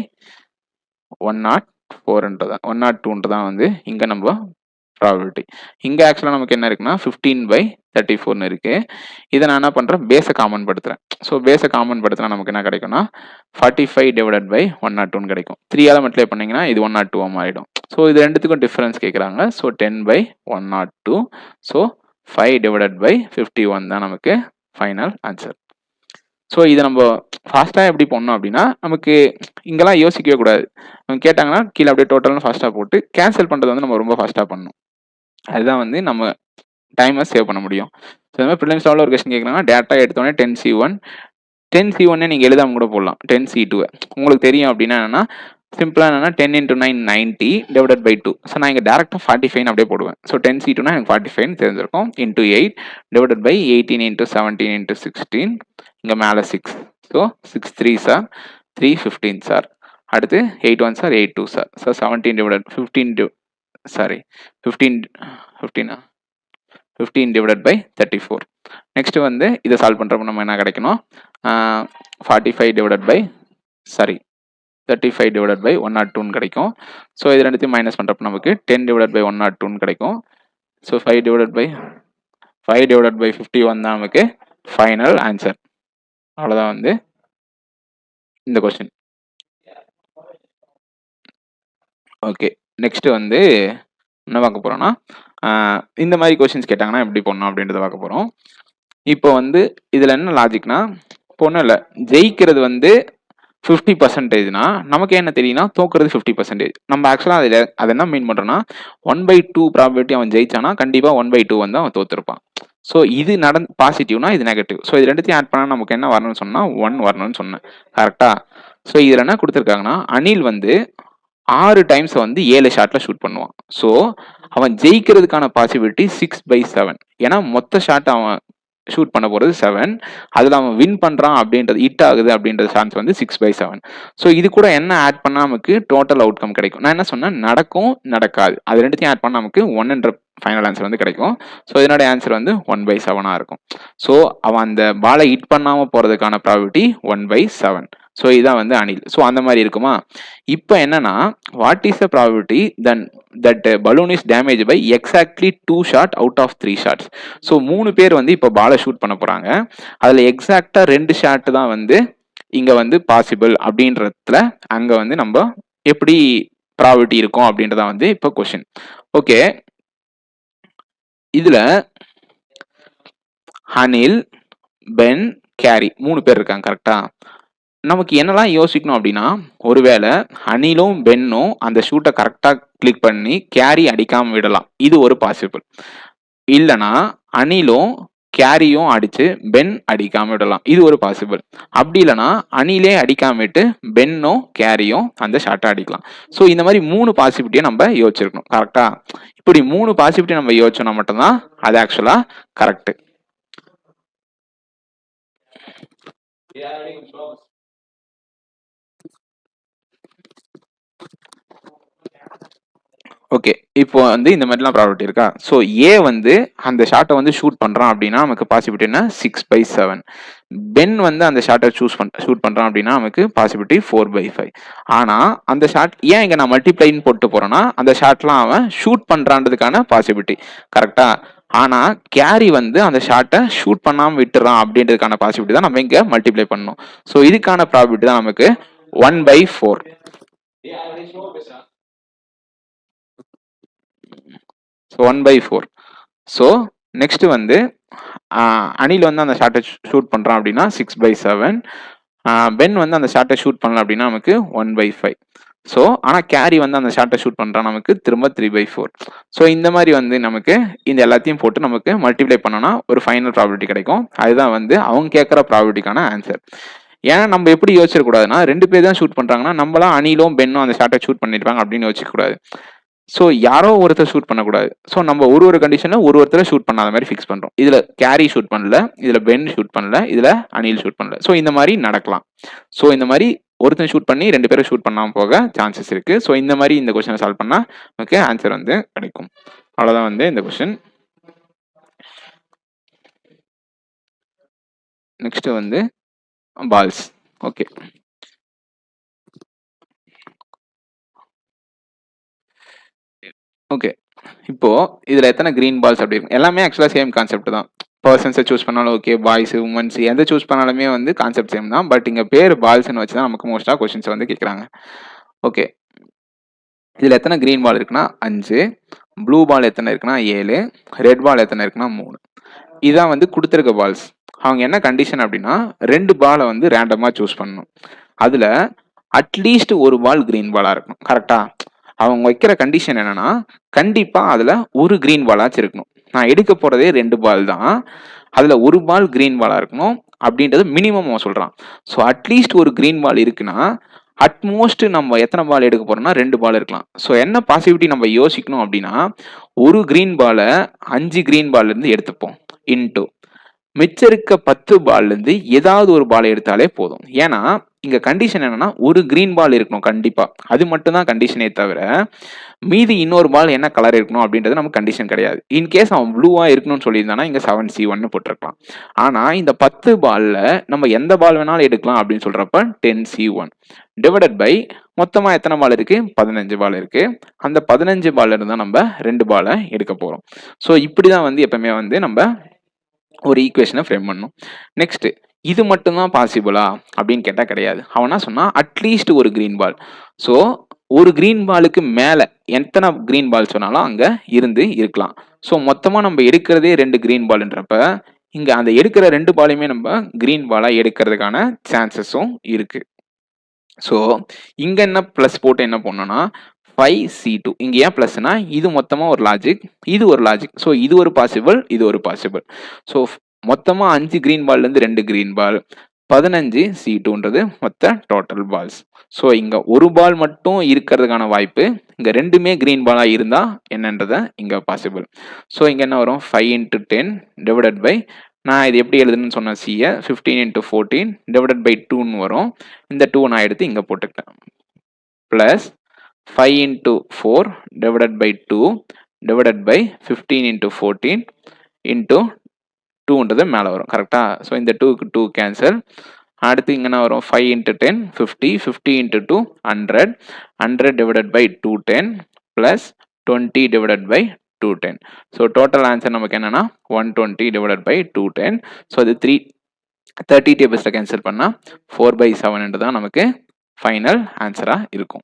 104 102 வந்து இங்கே நம்ம ப்ராபபிலிட்டி. இங்கே ஆக்சுவலாக நமக்கு என்ன இருக்குன்னா 15/34 இருக்கு. இதை நான் என்ன பண்ணுறேன், பேஸை காமன் படுத்துறேன். ஸோ பேஸை காமன் படுத்தினா நமக்கு என்ன கிடைக்கும்னா 45 divided by 102 கிடைக்கும். 3ஆல் மல்டிப்ளை பண்ணிங்கன்னா இது 102 மாறிடும். ஸோ இது ரெண்டுத்துக்கும் டிஃபரன்ஸ் கேட்குறாங்க. ஸோ 10/102. ஸோ 5 divided by 51 தான் நமக்கு ஃபைனல் ஆன்சர். ஸோ இதை நம்ம ஃபாஸ்ட்டாக எப்படி பண்ணோம் அப்படின்னா, நமக்கு இங்கெல்லாம் யோசிக்கவே கூடாது. அவங்க கேட்டாங்கன்னா கீழே அப்படியே டோட்டல்னு ஃபாஸ்ட்டாக போட்டு கேன்சல் பண்ணுறது வந்து நம்ம ரொம்ப ஃபாஸ்ட்டாக பண்ணணும். அதுதான் வந்து நம்ம டைமை சேவ் பண்ண முடியும். ஸோ இந்த மாதிரி ப்ரிலிம்ஸ் லெவலில் ஒரு கொஸ்டின் கேட்குறாங்கன்னா டேட்டா எடுத்தோடனே 10C1 10C1 நீங்கள் எழுதாமல் கூட போடலாம். 10C2 உங்களுக்கு தெரியும் அப்படின்னா என்னன்னா, சிம்பிளாக என்னன்னா 10 into 9 90 divided by 2. ஸோ நான் இங்கே டேரெக்டாக 45 அப்படியே போடுவேன். ஸோ 10C2னா எனக்கு 45 தெரிஞ்சிருக்கும். into 8 divided by 18 into 17 into 16. இங்கே மேலே 6. So 6 3s are 3 15s are. அடுத்து 8 1s are 8 2s are. So 17 divided 15 divided by 34. Next வந்து இதை சால்வ் பண்ணுறப்ப நம்ம என்ன கிடைக்கணும், 35 divided by 102 கிடைக்கும். ஸோ இது ரெண்டுத்தையும் மைனஸ் பண்ணுறப்ப நமக்கு 10 divided by 102 கிடைக்கும். ஸோ 5 divided by 51 தான் நமக்கு ஃபைனல் ஆன்சர். அவ்வளோதான் வந்து இந்த கொஸ்டின். ஓகே, நெக்ஸ்ட் வந்து என்ன பார்க்க போகிறோன்னா, இந்த மாதிரி கொஸ்டின்ஸ் கேட்டாங்கன்னா எப்படி பண்ணணும் அப்படின்றத பார்க்க போகிறோம். இப்போ வந்து இதில் என்ன லாஜிக்னா, இப்போ ஒன்றும் இல்லை, ஜெயிக்கிறது வந்து 50%னா நமக்கு என்ன தெரியும்னா தோக்குறது 50%. நம்ம ஆக்சுவலாக அதை என்ன மீன் பண்ணுறோன்னா 1/2 ப்ராபபிலிட்டி அவன் ஜெயிச்சானா கண்டிப்பாக 1/2 வந்து அவன் தோத்துருப்பான். ஸோ இது பாசிட்டிவ்னா இது நெகட்டிவ். ஸோ இது ரெண்டுத்தையும் ஆட் பண்ணால் நமக்கு என்ன வரணும்னு சொன்னால் 1 வரணும்னு சொன்னேன், கரெக்டாக? ஸோ இதில் என்ன கொடுத்துருக்காங்கன்னா, அனில் வந்து 6 டைம்ஸ் வந்து 7 ஷாட்டில் ஷூட் பண்ணுவான். ஸோ அவன் ஜெயிக்கிறதுக்கான பாசிபிலிட்டி 6/7. ஏன்னா மொத்த ஷாட் அவன் ஷூட் பண்ண போகிறது 7, அதில் அவன் வின் பண்ணுறான் அப்படின்றது, ஹிட் ஆகுது அப்படின்றது சான்ஸ் வந்து 6/7. ஸோ இது கூட என்ன ஆட் பண்ணால் நமக்கு டோட்டல் அவுட்கம் கிடைக்கும். நான் என்ன சொன்னேன், நடக்கும் நடக்காது, அது ரெண்டுத்தையும் ஆட் பண்ணால் நமக்கு 1 ஃபைனல் ஆன்சர் வந்து கிடைக்கும். ஸோ இதனோட ஆன்சர் வந்து 1/7 இருக்கும். ஸோ அவன் அந்த பாலை ஹிட் பண்ணாமல் போகிறதுக்கான ப்ராபபிலிட்டி 1/7. ஸோ இதுதான் வந்து அனில். ஸோ அந்த மாதிரி இருக்குமா? இப்போ என்னன்னா, what is the probability that balloon is damage by exactly 2 shot out of 3 shots. So 3 பேர் வந்து இப்போ பாலை ஷூட் பண்ண போறாங்க. அதில் எக்ஸாக்டா 2 ஷாட் தான் வந்து இங்க வந்து பாசிபிள் அப்படின்றதுல அங்க வந்து நம்ம எப்படி ப்ராபபிலிட்டி இருக்கும் அப்படின்றதான் வந்து இப்போ கொஸ்டின். ஓகே, இதுல அனில், பென், கேரி 3 பேர் இருக்காங்க, கரெக்டா? நமக்கு என்னெல்லாம் யோசிக்கணும் அப்படின்னா, ஒருவேளை அனிலும் பென்னும் அந்த ஷூட்டை கரெக்டாக கிளிக் பண்ணி கேரி அடிக்காம விடலாம், இது ஒரு பாசிபிள். இல்லைனா அனிலும் கேரியும் அடிச்சு பென் அடிக்காம விடலாம், இது ஒரு பாசிபிள். அப்படி இல்லைனா அனிலே அடிக்காம விட்டு பென்னும் கேரியும் அந்த ஷாட்டை அடிக்கலாம். ஸோ இந்த மாதிரி 3 பாசிபிலிட்டியை நம்ம யோசிச்சிருக்கணும், கரெக்டா? இப்படி 3 பாசிபிலிட்டி நம்ம யோசிச்சோம்னா மட்டும்தான் அது ஆக்சுவலா கரெக்ட். ஓகே, இப்போ வந்து இந்த மாதிரிலாம் ப்ராபபிலிட்டி இருக்கா? ஸோ ஏ வந்து அந்த ஷாட்டை வந்து ஷூட் பண்ணுறான் அப்படின்னா நமக்கு பாசிபிலிட்டி என்ன, 6/7. பென் வந்து அந்த ஷாட்டை ஷூட் பண்ணுறான் அப்படின்னா நமக்கு பாசிபிலிட்டி 4/5. ஆனால் அந்த ஷாட் ஏன் இங்கே நான் மல்டிப்ளைன்னு போட்டு போகிறேன்னா, அந்த ஷாட்லாம் அவன் ஷூட் பண்ணுறான்றதுக்கான பாசிபிலிட்டி, கரெக்டாக? ஆனால் கேரி வந்து அந்த ஷாட்டை ஷூட் பண்ணாமல் விட்டுறான் அப்படின்றதுக்கான பாசிபிலிட்டி தான் நம்ம இங்கே மல்டிப்ளை பண்ணணும். ஸோ இதுக்கான ப்ராபிலிட்டி தான் நமக்கு 1/4. ஸோ 1/4. ஸோ நெக்ஸ்ட் வந்து அனில் வந்து அந்த ஷாட்டை ஷூட் பண்ணுறான் அப்படின்னா 6/7. பென் வந்து அந்த ஷாட்டை ஷூட் பண்ணல அப்படின்னா நமக்கு 1/5. ஸோ ஆனால் கேரி வந்து அந்த ஷாட்டை ஷூட் பண்ணுறான் நமக்கு திரும்ப 3/4. ஸோ இந்த மாதிரி வந்து நமக்கு இந்த எல்லாத்தையும் போட்டு நமக்கு மல்டிப்ளை பண்ணோன்னா ஒரு ஃபைனல் ப்ராபிலிட்டி கிடைக்கும். அதுதான் வந்து அவங்க கேட்குற ப்ராபிலிட்டிக்கான ஆன்சர். ஏன்னா நம்ம எப்படி யோசிச்சிடக்கூடாதுன்னா 2 பேர் தான் ஷூட் பண்ணுறாங்கன்னா நம்மளாம் அனிலும் பென்னும் அந்த ஷாட்டை ஷூட் பண்ணியிருப்பாங்க அப்படின்னு யோசிக்கக்கூடாது. ஸோ யாரோ ஒருத்தர் ஷூட் பண்ணக்கூடாது. ஸோ நம்ம ஒரு கண்டிஷனில் ஒருத்தரை ஷூட் பண்ணாத மாதிரி ஃபிக்ஸ் பண்ணுறோம். இதில் கேரி ஷூட் பண்ணல, இதில் பென் ஷூட் பண்ணல, இதில் அனில் ஷூட் பண்ணல. ஸோ இந்த மாதிரி நடக்கலாம். ஸோ இந்த மாதிரி ஒருத்தன் ஷூட் பண்ணி 2 பேரும் ஷூட் பண்ணாமல் போக சான்சஸ் இருக்கு. ஸோ இந்த மாதிரி இந்த கொஸ்டினை சால்வ் பண்ணால் நமக்கு ஆன்சர் வந்து கிடைக்கும். அவ்வளோதான் வந்து இந்த கொஸ்டின். நெக்ஸ்ட் வந்து பால்ஸ். Okay, okay. இப்போ இதுல எத்தனை கிரீன் பால்ஸ் அப்படி இருக்கும்? எல்லாமே ஆக்சுவலா சேம் கான்செப்ட் தான். பர்சன்ஸை சூஸ் பண்ணாலும் ஓகே, பாய்ஸ் உமன்ஸ் எந்த சூஸ் பண்ணாலுமே வந்து கான்செப்ட் சேம் தான். பட் இங்க பேர் பால்ஸ்ன்னு வச்சு தான் நமக்கு மோஸ்டா கொஸ்டின்ஸ் வந்து கேட்குறாங்க. ஓகே, இதுல எத்தனை கிரீன் பால் இருக்குன்னா 5, ப்ளூ பால் எத்தனை இருக்குன்னா 7, ரெட் பால் எத்தனை இருக்குன்னா 3. இதான் வந்து கொடுத்துருக்க பால்ஸ். அவங்க என்ன கண்டிஷன் அப்படின்னா 2 பாலை வந்து ரேண்டமா சூஸ் பண்ணணும். அதுல அட்லீஸ்ட் ஒரு பால் கிரீன் பாலா இருக்கணும். கரெக்டா? அவங்க வைக்கிற கண்டிஷன் என்னன்னா கண்டிப்பா அதுல ஒரு கிரீன் பாலாச்சும் இருக்கணும். நான் எடுக்க போறதே 2 பால் தான், அதுல ஒரு பால் கிரீன் பாலா இருக்கணும் அப்படின்றது மினிமம் அவன் சொல்றான். ஸோ அட்லீஸ்ட் ஒரு கிரீன் பால் இருக்குன்னா அட்மோஸ்ட் நம்ம எத்தனை பால் எடுக்க போறோம்னா 2 பால் இருக்கலாம். ஸோ என்ன பாசிபிலிட்டி நம்ம யோசிக்கணும் அப்படின்னா ஒரு கிரீன் பாலை 5 கிரீன் பால்ல இருந்து எடுத்துப்போம் இன்டூ மிச்சம் இருக்க 10 பால்ல இருந்து ஏதாவது ஒரு பால் எடுத்தாலே போதும். ஏன்னா இங்க கண்டிஷன் என்னன்னா ஒரு கிரீன் பால் இருக்கணும் கண்டிப்பா, அது மட்டும் தான் கண்டிஷனே தவிர மீதி இன்னொரு பால் என்ன கலர் இருக்கணும் அப்படின்றது நமக்கு கண்டிஷன் கிடையாது. இன்கேஸ் அவன் ப்ளூவா இருக்கணும்னு சொல்லியிருந்தானா இங்க 7C1 போட்டிருக்கலாம். ஆனா இந்த 10 பால்ல நம்ம எந்த பால் வேணாலும் எடுக்கலாம் அப்படின்னு சொல்றப்ப 10C1 டிவைடட் பை மொத்தமா எத்தனை பால் இருக்கு? 15 பால் இருக்கு. அந்த 15 பால்ல இருந்தா நம்ம 2 பாலை எடுக்க போறோம். ஸோ இப்படிதான் வந்து எப்பவுமே வந்து நம்ம ஒரு ஈக்குவேஷனை ஃப்ரேம் பண்ணும். நெக்ஸ்ட், இது மட்டும்தான் பாசிபிளா அப்படின்னு கேட்டால் கிடையாது. அவனா சொன்னா அட்லீஸ்ட் ஒரு கிரீன் பால். ஸோ ஒரு கிரீன் பாலுக்கு மேலே எத்தனை கிரீன் பால் சொன்னாலும் அங்கே இருந்து இருக்கலாம். ஸோ மொத்தமாக நம்ம எடுக்கிறதே 2 கிரீன் பால்ன்றப்ப இங்கே அந்த எடுக்கிற 2 பாலையுமே நம்ம கிரீன் பாலாக எடுக்கிறதுக்கான சான்சஸும் இருக்கு. ஸோ இங்கே என்ன ப்ளஸ் போட்டு என்ன பண்ணோம்னா 5C2. இங்க ஏன் பிளஸ்னா இது மொத்தமா ஒரு லாஜிக், இது ஒரு லாஜிக். ஸோ இது ஒரு பாசிபிள், இது ஒரு பாசிபிள். ஸோ மொத்தமா 5 கிரீன் பால்ல இருந்து 2 கிரீன் பால், 15C2ன்றது மொத்த டோட்டல் பால்ஸ். ஸோ இங்க ஒரு பால் மட்டும் இருக்கிறதுக்கான வாய்ப்பு, இங்க 2மே கிரீன் பாலா இருந்தா என்னன்றத இங்க பாசிபிள். ஸோ இங்க என்ன வரும் 5 × 10 டிவைடட் பை, நான் இது எப்படி எழுதுன்னு சொன்ன சியை 15 × 14 டிவைடட் பை 2ன்னு வரும். இந்த 2 நான் எடுத்து இங்க போட்டுக்கிட்டேன். Plus 5 into 4 divided by 2 divided by 15 into 14 into 2ன்றது மேலே வரும். கரெக்டா? ஸோ இந்த 2க்கு 2 கேன்சல். அடுத்து இங்கே என்ன வரும் 5 into 10 50, 50 into 2 100, 100 divided by 210 plus 20 divided by 210. So total answer நமக்கு என்னன்னா 120 divided by 210. ஸோ அது 30 டேபிள்ஸில் கேன்சல் பண்ணால் 4/7 தான் நமக்கு ஃபைனல் ஆன்சராக இருக்கும்.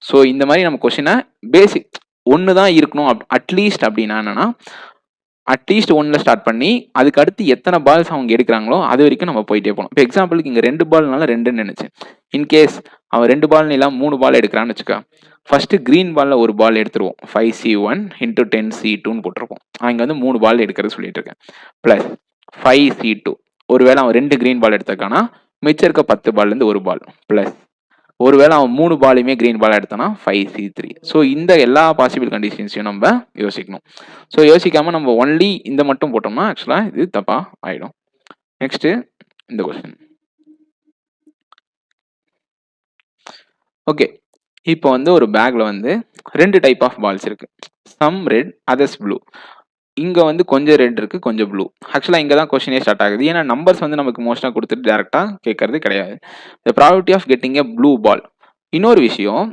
ஸோ இந்த மாதிரி நம்ம கொஸ்டினை பேசிக் ஒன்று தான் இருக்கணும் அட்லீஸ்ட் அப்படின்னா என்னன்னா அட்லீஸ்ட் 1ல் ஸ்டார்ட் பண்ணி அதுக்கு அடுத்து எத்தனை பால்ஸ் அவங்க எடுக்கிறாங்களோ அது வரைக்கும் நம்ம போயிட்டே போகணும். இப்போ எக்ஸாம்பிளுக்கு இங்கே 2 பால்னால 2ன்னு நினைச்சேன். இன்கேஸ் அவன் 2 பால்னு இல்லை 3 பால் எடுக்கிறான்னு வச்சுக்கா, ஃபர்ஸ்ட் கிரீன் பால்ல ஒரு பால் எடுத்துருவோம். 5C1 × 10C2ன்னு போட்டிருப்போம். அங்கே வந்து 3 பால் எடுக்கிறது சொல்லிட்டு இருக்கேன். பிளஸ் 5C2, ஒருவேளை அவன் 2 கிரீன் பால் எடுத்திருக்கானா மிச்சம் இருக்க 10 பால்லேருந்து ஒரு பால், பிளஸ் ஒருவேளை அவன் 3 பாலையுமே கிரீன் பால் எடுத்தானா 5C3. ஸோ இந்த எல்லா பாசிபிள் கண்டிஷன்ஸையும் நம்ம யோசிக்கணும். ஸோ யோசிக்காம நம்ம ஒன்லி இந்த மட்டும் போட்டோம்னா ஆக்சுவலாக இது தப்பா ஆயிடும். நெக்ஸ்ட் இந்த கொஸ்டின். ஓகே, இப்போ வந்து ஒரு பேக்ல வந்து 2 டைப் ஆஃப் பால்ஸ் இருக்கு. Some red, others blue. இங்கே வந்து கொஞ்சம் ரெட் இருக்கு, கொஞ்சம் ப்ளூ. ஆக்சுவலாக இங்கே தான் கொஸ்டினே ஸ்டார்ட் ஆகுது. ஏன்னா நம்பர்ஸ் வந்து நமக்கு மோஸ்ட்டாக கொடுத்துட்டு டேரெக்டாக கேட்கறது கிடையாது. The probability of getting a blue ball. இன்னொரு விஷயம்,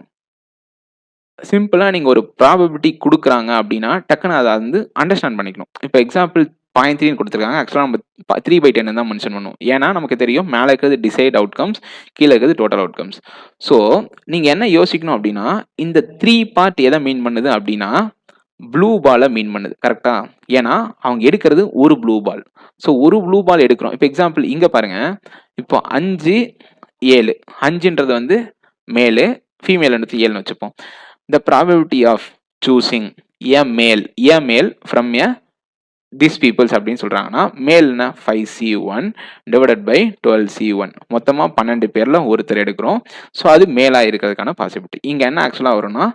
சிம்பிளா நீங்க ஒரு ப்ராபபிலிட்டி குடுக்குறாங்க அப்படின்னா, டக்குனு அத வந்து அண்டர்ஸ்டாண்ட் பண்ணிக்கணும். இப்ப எக்ஸாம்பிள் 0.3ன்னு குடுத்துருக்காங்க. ஆக்சுவலா நம்ம 3/10 தான் மென்ஷன் பண்ணுவோம். ஏன்னா, நமக்கு தெரியும் மேல இருக்கிறது டிசைர்ட் அவுட்கம்ஸ், கீழ இருக்கிறது டோட்டல் அவுட்கம்ஸ். ஸோ, நீங்க என்ன யோசிக்கணும் அப்படின்னா, இந்த 3 பார்ட் எத மீன் பண்ணுது அப்படின்னா, ப்ளூ பால மீன் பண்ணுது. கரெக்ட்டா? ஏன்னா, அவங்க எடுக்கிறது ஒரு ப்ளூ பால். ஸோ, ஒரு ப்ளூ பால் எடுக்கிறோம். இப்ப எக்ஸாம்பிள் இங்க பாருங்க. இப்போ 5, 7 5ன்றது வந்து மேலு, ஃபீமேல்ன்றது 7ன்னு வச்சுப்போம். The probability of choosing a male from these peoples அப்படின்னு சொல்றாங்கன்னா மேல்னா 5C1 டிவைடட் பை 12C1 மொத்தமா 12 பேர்ல ஒருத்தர் எடுக்கிறோம். ஸோ அது மேலா இருக்கிறதுக்கான பாசிபிலிட்டி. இங்க என்ன ஆக்சுவலா வரும்னா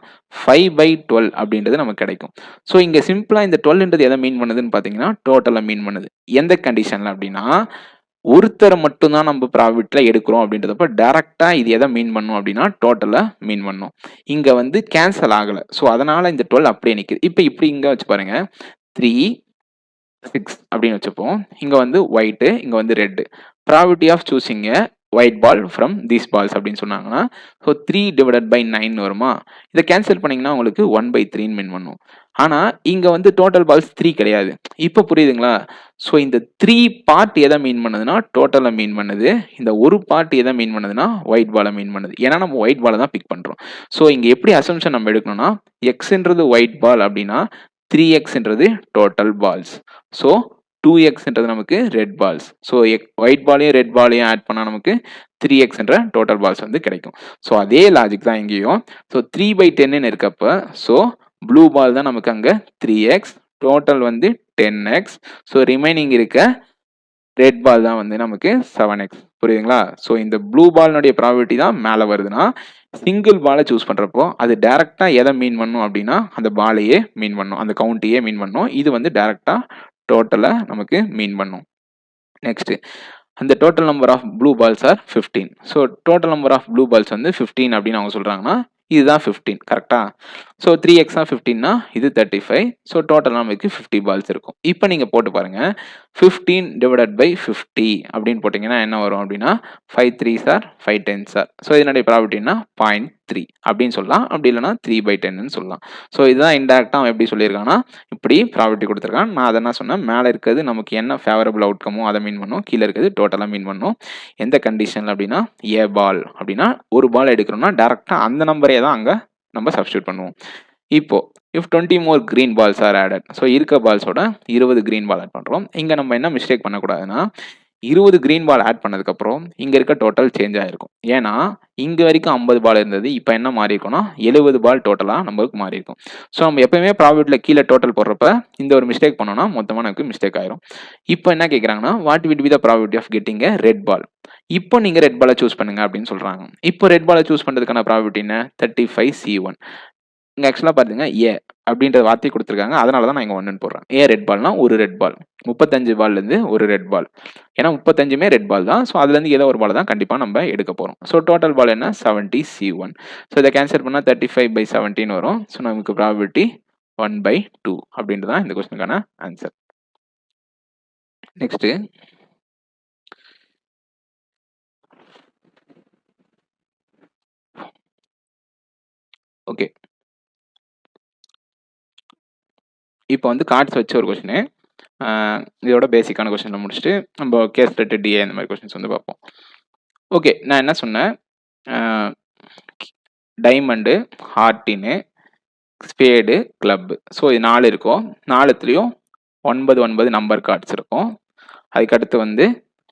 5/12 அப்படின்றது நமக்கு கிடைக்கும். ஸோ இங்க சிம்பிளா இந்த 12ன்றது எதை மீன் பண்ணுதுன்னு பாத்தீங்கன்னா டோட்டலை மீன் பண்ணுது. எந்த கண்டிஷன்ல அப்படின்னா ஒருத்தரை மட்டும்தான் நம்ம ப்ராஃபிட்ல எடுக்கிறோம் அப்படின்றதப்ப டைரக்டா இது எதை மீன் பண்ணும் அப்படின்னா டோட்டலை மீன் பண்ணும். இங்க வந்து கேன்சல் ஆகல. ஸோ அதனால இந்த 12 அப்படியே நிக்குது. இப்போ இப்படி இங்க வச்சு பாருங்க 3, 6 அப்படின்னு வச்சுப்போம். இங்க வந்து ஒயிட், இங்க வந்து red. Probability of choosing white ball from these balls அப்படின்னு சொன்னாங்கன்னா ஸோ 3 டிவைடட் பை 9 வருமா? இதை கேன்சல் பண்ணீங்கன்னா உங்களுக்கு 1/3 மீன் பண்ணும். ஆனா இங்க வந்து டோட்டல் பால்ஸ் 3 கிடையாது. இப்போ புரியுதுங்களா? ஸோ இந்த 3 பார்ட் எதை மீன் பண்ணுதுன்னா டோட்டலை மீன் பண்ணுது. இந்த ஒரு பார்ட் எதை மீன் பண்ணுதுன்னா ஒயிட் பாலை மீன் பண்ணுது. ஏன்னா நம்ம ஒயிட் பாலை தான் பிக் பண்றோம். ஸோ இங்க எப்படி அசம்ஷன் நம்ம எடுக்கணும்னா எக்ஸ்ன்றது ஒயிட் பால் அப்படின்னா 3xன்றது டோட்டல் பால்ஸ். ஸோ 2xன்றது நமக்கு ரெட் பால்ஸ். ஸோ ஒயிட் பாலையும் ரெட் பாலையும் ஆட் பண்ணா நமக்கு 3xன்ற டோட்டல் பால்ஸ் வந்து கிடைக்கும். ஸோ அதே லாஜிக் தான் இங்கேயும். ஸோ 3/10ன்னு இருக்கப்ப ஸோ ப்ளூ பால் தான் நமக்கு அங்க 3x, டோட்டல் வந்து 10x. ஸோ ரிமைனிங் இருக்க ரெட் பால் தான் வந்து நமக்கு 7x. புரியுதுங்களா? ஸோ இந்த ப்ளூ பால்னுடைய ப்ராபபிலிட்டி தான் மேலே வருதுன்னா சிங்கிள் பாலை சூஸ் பண்றப்போ அது டைரக்டா எதை மீன் பண்ணும் அப்படின்னா அந்த பாலையே மீன் பண்ணும், அந்த கவுண்ட்டையே மீன் பண்ணும். இது வந்து டைரக்டா டோட்டலை நமக்கு மீன் பண்ணும். நெக்ஸ்ட் அந்த total number of blue balls are 15. So total number of blue balls வந்து 15 அப்படின்னு அவங்க சொல்றாங்கன்னா இதுதான் 15 கரெக்டா? ஸோ 3x 15னா இது 35. ஸோ டோட்டல் நமக்கு 50 பால்ஸ் இருக்கும். இப்போ நீங்க போட்டு பாருங்க 15 டிவைடட் பை 50 அப்படின்னு போட்டீங்கன்னா என்ன வரும் அப்படின்னா 5 3s are 5 10s are. So இதனுடைய ப்ராபபிலிட்டினா 0.3 அப்படின்னு சொல்லலாம். அப்படி இல்லைன்னா 3/10ன்னு சொல்லலாம். ஸோ இதுதான் இன்டெரக்டா அவன் எப்படி சொல்லியிருக்கான்னா இப்படி ப்ராபபிலிட்டி கொடுத்துருக்கான். நான் அதை என்ன சொன்னேன், மேலே இருக்கிறது நமக்கு என்ன ஃபேவரபிள் அவுட்கமோ அதை மீன் பண்ணும், கீழே இருக்கிறது டோட்டலாக மீன் பண்ணும். எந்த கண்டிஷனில் அப்படின்னா ஏ பால் அப்படின்னா ஒரு பால் எடுக்கிறோம்னா டேரக்டாக அந்த நம்பரே தான் அங்கே நம்ம சப்ஸ்டியூட் பண்ணுவோம். இப்போ if 20 more green balls are added. So இருக்க பால்ஸோட 20 கிரீன் பால் ஆட் பண்ணுறோம். இங்கே நம்ம என்ன மிஸ்டேக் பண்ணக்கூடாதுன்னா 20 கிரீன் பால் ஆட் பண்ணதுக்கப்புறம் இங்கே இருக்க டோட்டல் சேஞ்ச் ஆகிருக்கும். ஏன்னா இங்கே வரைக்கும் 50 பால் இருந்தது, இப்போ என்ன மாறி இருக்கும்னா 70 பால் டோட்டலாக நம்மளுக்கு மாறி இருக்கும். ஸோ நம்ம எப்பயுமே ப்ராஃபிட்டில் கீழே டோட்டல் போடுறப்ப இந்த ஒரு மிஸ்டேக் பண்ணோம்னா மொத்தமாக நமக்கு மிஸ்டேக் ஆயிரும். இப்போ என்ன கேட்குறாங்கன்னா what will be the probability of getting a red ball. இப்போ நீங்கள் ரெட் பாலை சூஸ் பண்ணுங்க அப்படின்னு சொல்கிறாங்க. இப்போ ரெட் பாலை சூஸ் பண்ணுறதுக்கான ப்ராபிலிட்டி என்ன? 35C1. இங்கே ஆக்சுவலாக பாருங்க ஏ அப்படின்ற வார்த்தையை கொடுத்துருக்காங்க. அதனால தான் நான் இங்கே 1ன்னு போடுறேன். ஏன் ரெட் பால்னா ஒரு ரெட் பால், 35 பால்லேருந்து ஒரு ரெட் பால். ஏன்னா 35மே ரெட் பால் தான். ஸோ அதுலேருந்து ஏதோ ஒரு பால் தான் கண்டிப்பாக நம்ம எடுக்க போகிறோம். ஸோ டோட்டல் பால் என்ன 70C1. ஸோ இதை கேன்சல் பண்ணால் 35/17 வரும். ஸோ நமக்கு ப்ராபபிலிட்டி 1/2 அப்படின்றது தான் இந்த கொஸ்டினுக்கான ஆன்சர். நெக்ஸ்ட் ஓகே, இப்போ வந்து கார்ட்ஸ் வச்ச ஒரு கொஸ்டின். இதோட பேசிக்கான கொஸ்டின் முடிச்சுட்டு நம்ம கேஸ் ஸ்டடி டிஏ இந்த மாதிரி கொஸ்டின்ஸ் வந்து பார்ப்போம். ஓகே, நான் என்ன சொன்னேன், டைமண்டு, ஹார்டின்னு, ஸ்பேடு, கிளப்பு. ஸோ இது 4 இருக்கும். 4த்துலேயும் 9 நம்பர் கார்ட்ஸ் இருக்கும். அதுக்கடுத்து வந்து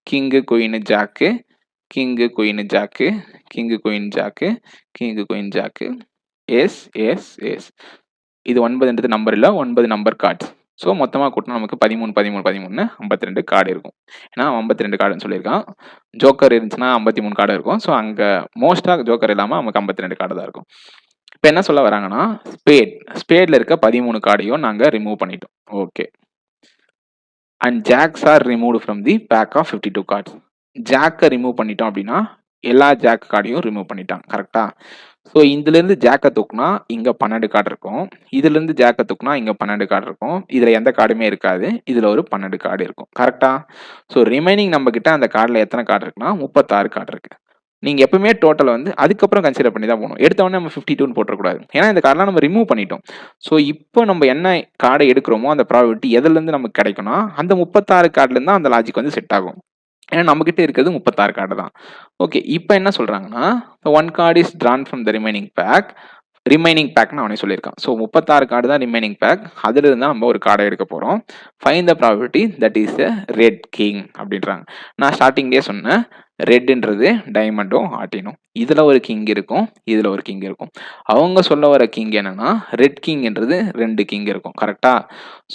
king, queen, jack, king, queen, jack, king, queen, jack, king, queen, jack, ace, ace, ace. இது 9ன்றது நம்பர் இல்லை, 9 நம்பர் கார்ட்ஸ். ஸோ மொத்தமாக கூட்டினா நமக்கு 13 13 13 52 கார்டு இருக்கும். ஏன்னா 52 கார்டுன்னு சொல்லியிருக்கான். ஜோக்கர் இருந்துச்சுன்னா 53 கார்டு இருக்கும். ஸோ அங்கே மோஸ்ட்டாக ஜோக்கர் இல்லாமல் நமக்கு 52 கார்டு தான் இருக்கும். இப்போ என்ன சொல்ல வராங்கன்னா ஸ்பேடில் இருக்க 13 கார்டையும் நாங்கள் ரிமூவ் பண்ணிட்டோம். Okay, and jacks are removed from the pack of 52 cards. ஜாக்கை ரிமூவ் பண்ணிட்டோம் அப்படின்னா எல்லா ஜாக் கார்டையும் ரிமூவ் பண்ணிட்டான். கரெக்டா? ஸோ இதுலேருந்து ஜாக்கை தூக்குனா இங்கே 12 கார்டு இருக்கும். இதுலேருந்து ஜாக்கை தூக்குனா இங்கே 12 கார்டு இருக்கும். இதில் எந்த கார்டுமே இருக்காது. இதில் ஒரு 12 கார்டு இருக்கும். கரெக்டா? ஸோ ரிமைனிங் நம்ம கிட்ட அந்த கார்டில் எத்தனை கார்டு இருக்குன்னா 36 கார்டு இருக்கு. நீங்க எப்பவுமே டோட்டல் வந்து அதுக்கப்புறம் கன்சிடர் பண்ணி தான் போகணும். எடுத்த உடனே நம்ம 52ன்னு போட்டுறக்கூடாது. ஏன்னா இந்த கார்டெலாம் நம்ம ரிமூவ் பண்ணிட்டோம். ஸோ இப்போ நம்ம என்ன கார்டை எடுக்கிறோமோ அந்த ப்ராபபிலிட்டி எதுலேருந்து நமக்கு கிடைக்கும்னா அந்த 36 கார்டுலேருந்து தான் அந்த லாஜிக் வந்து செட் ஆகும். ஏன்னா நம்மகிட்ட இருக்கிறது 36 கார்டு தான். ஓகே, இப்போ என்ன சொல்றாங்கன்னா, one card is drawn from the remaining pack. Remaining பேக்னு அவனே சொல்லியிருக்கான். ஸோ 36 கார்டு தான் ரிமைனிங் பேக். அதில் இருந்தால் நம்ம ஒரு கார்டை எடுக்க போகிறோம். Find the probability that is a red king அப்படின்றாங்க. நான் ஸ்டார்டிங்லேயே சொன்னேன், ரெட்ன்றது டைமண்டும் ஆட்டினும். இதில் ஒரு கிங் இருக்கும், இதில் ஒரு கிங் இருக்கும். அவங்க சொல்ல வர கிங் என்னன்னா ரெட் கிங்ன்றது 2 கிங் இருக்கும். கரெக்டாக?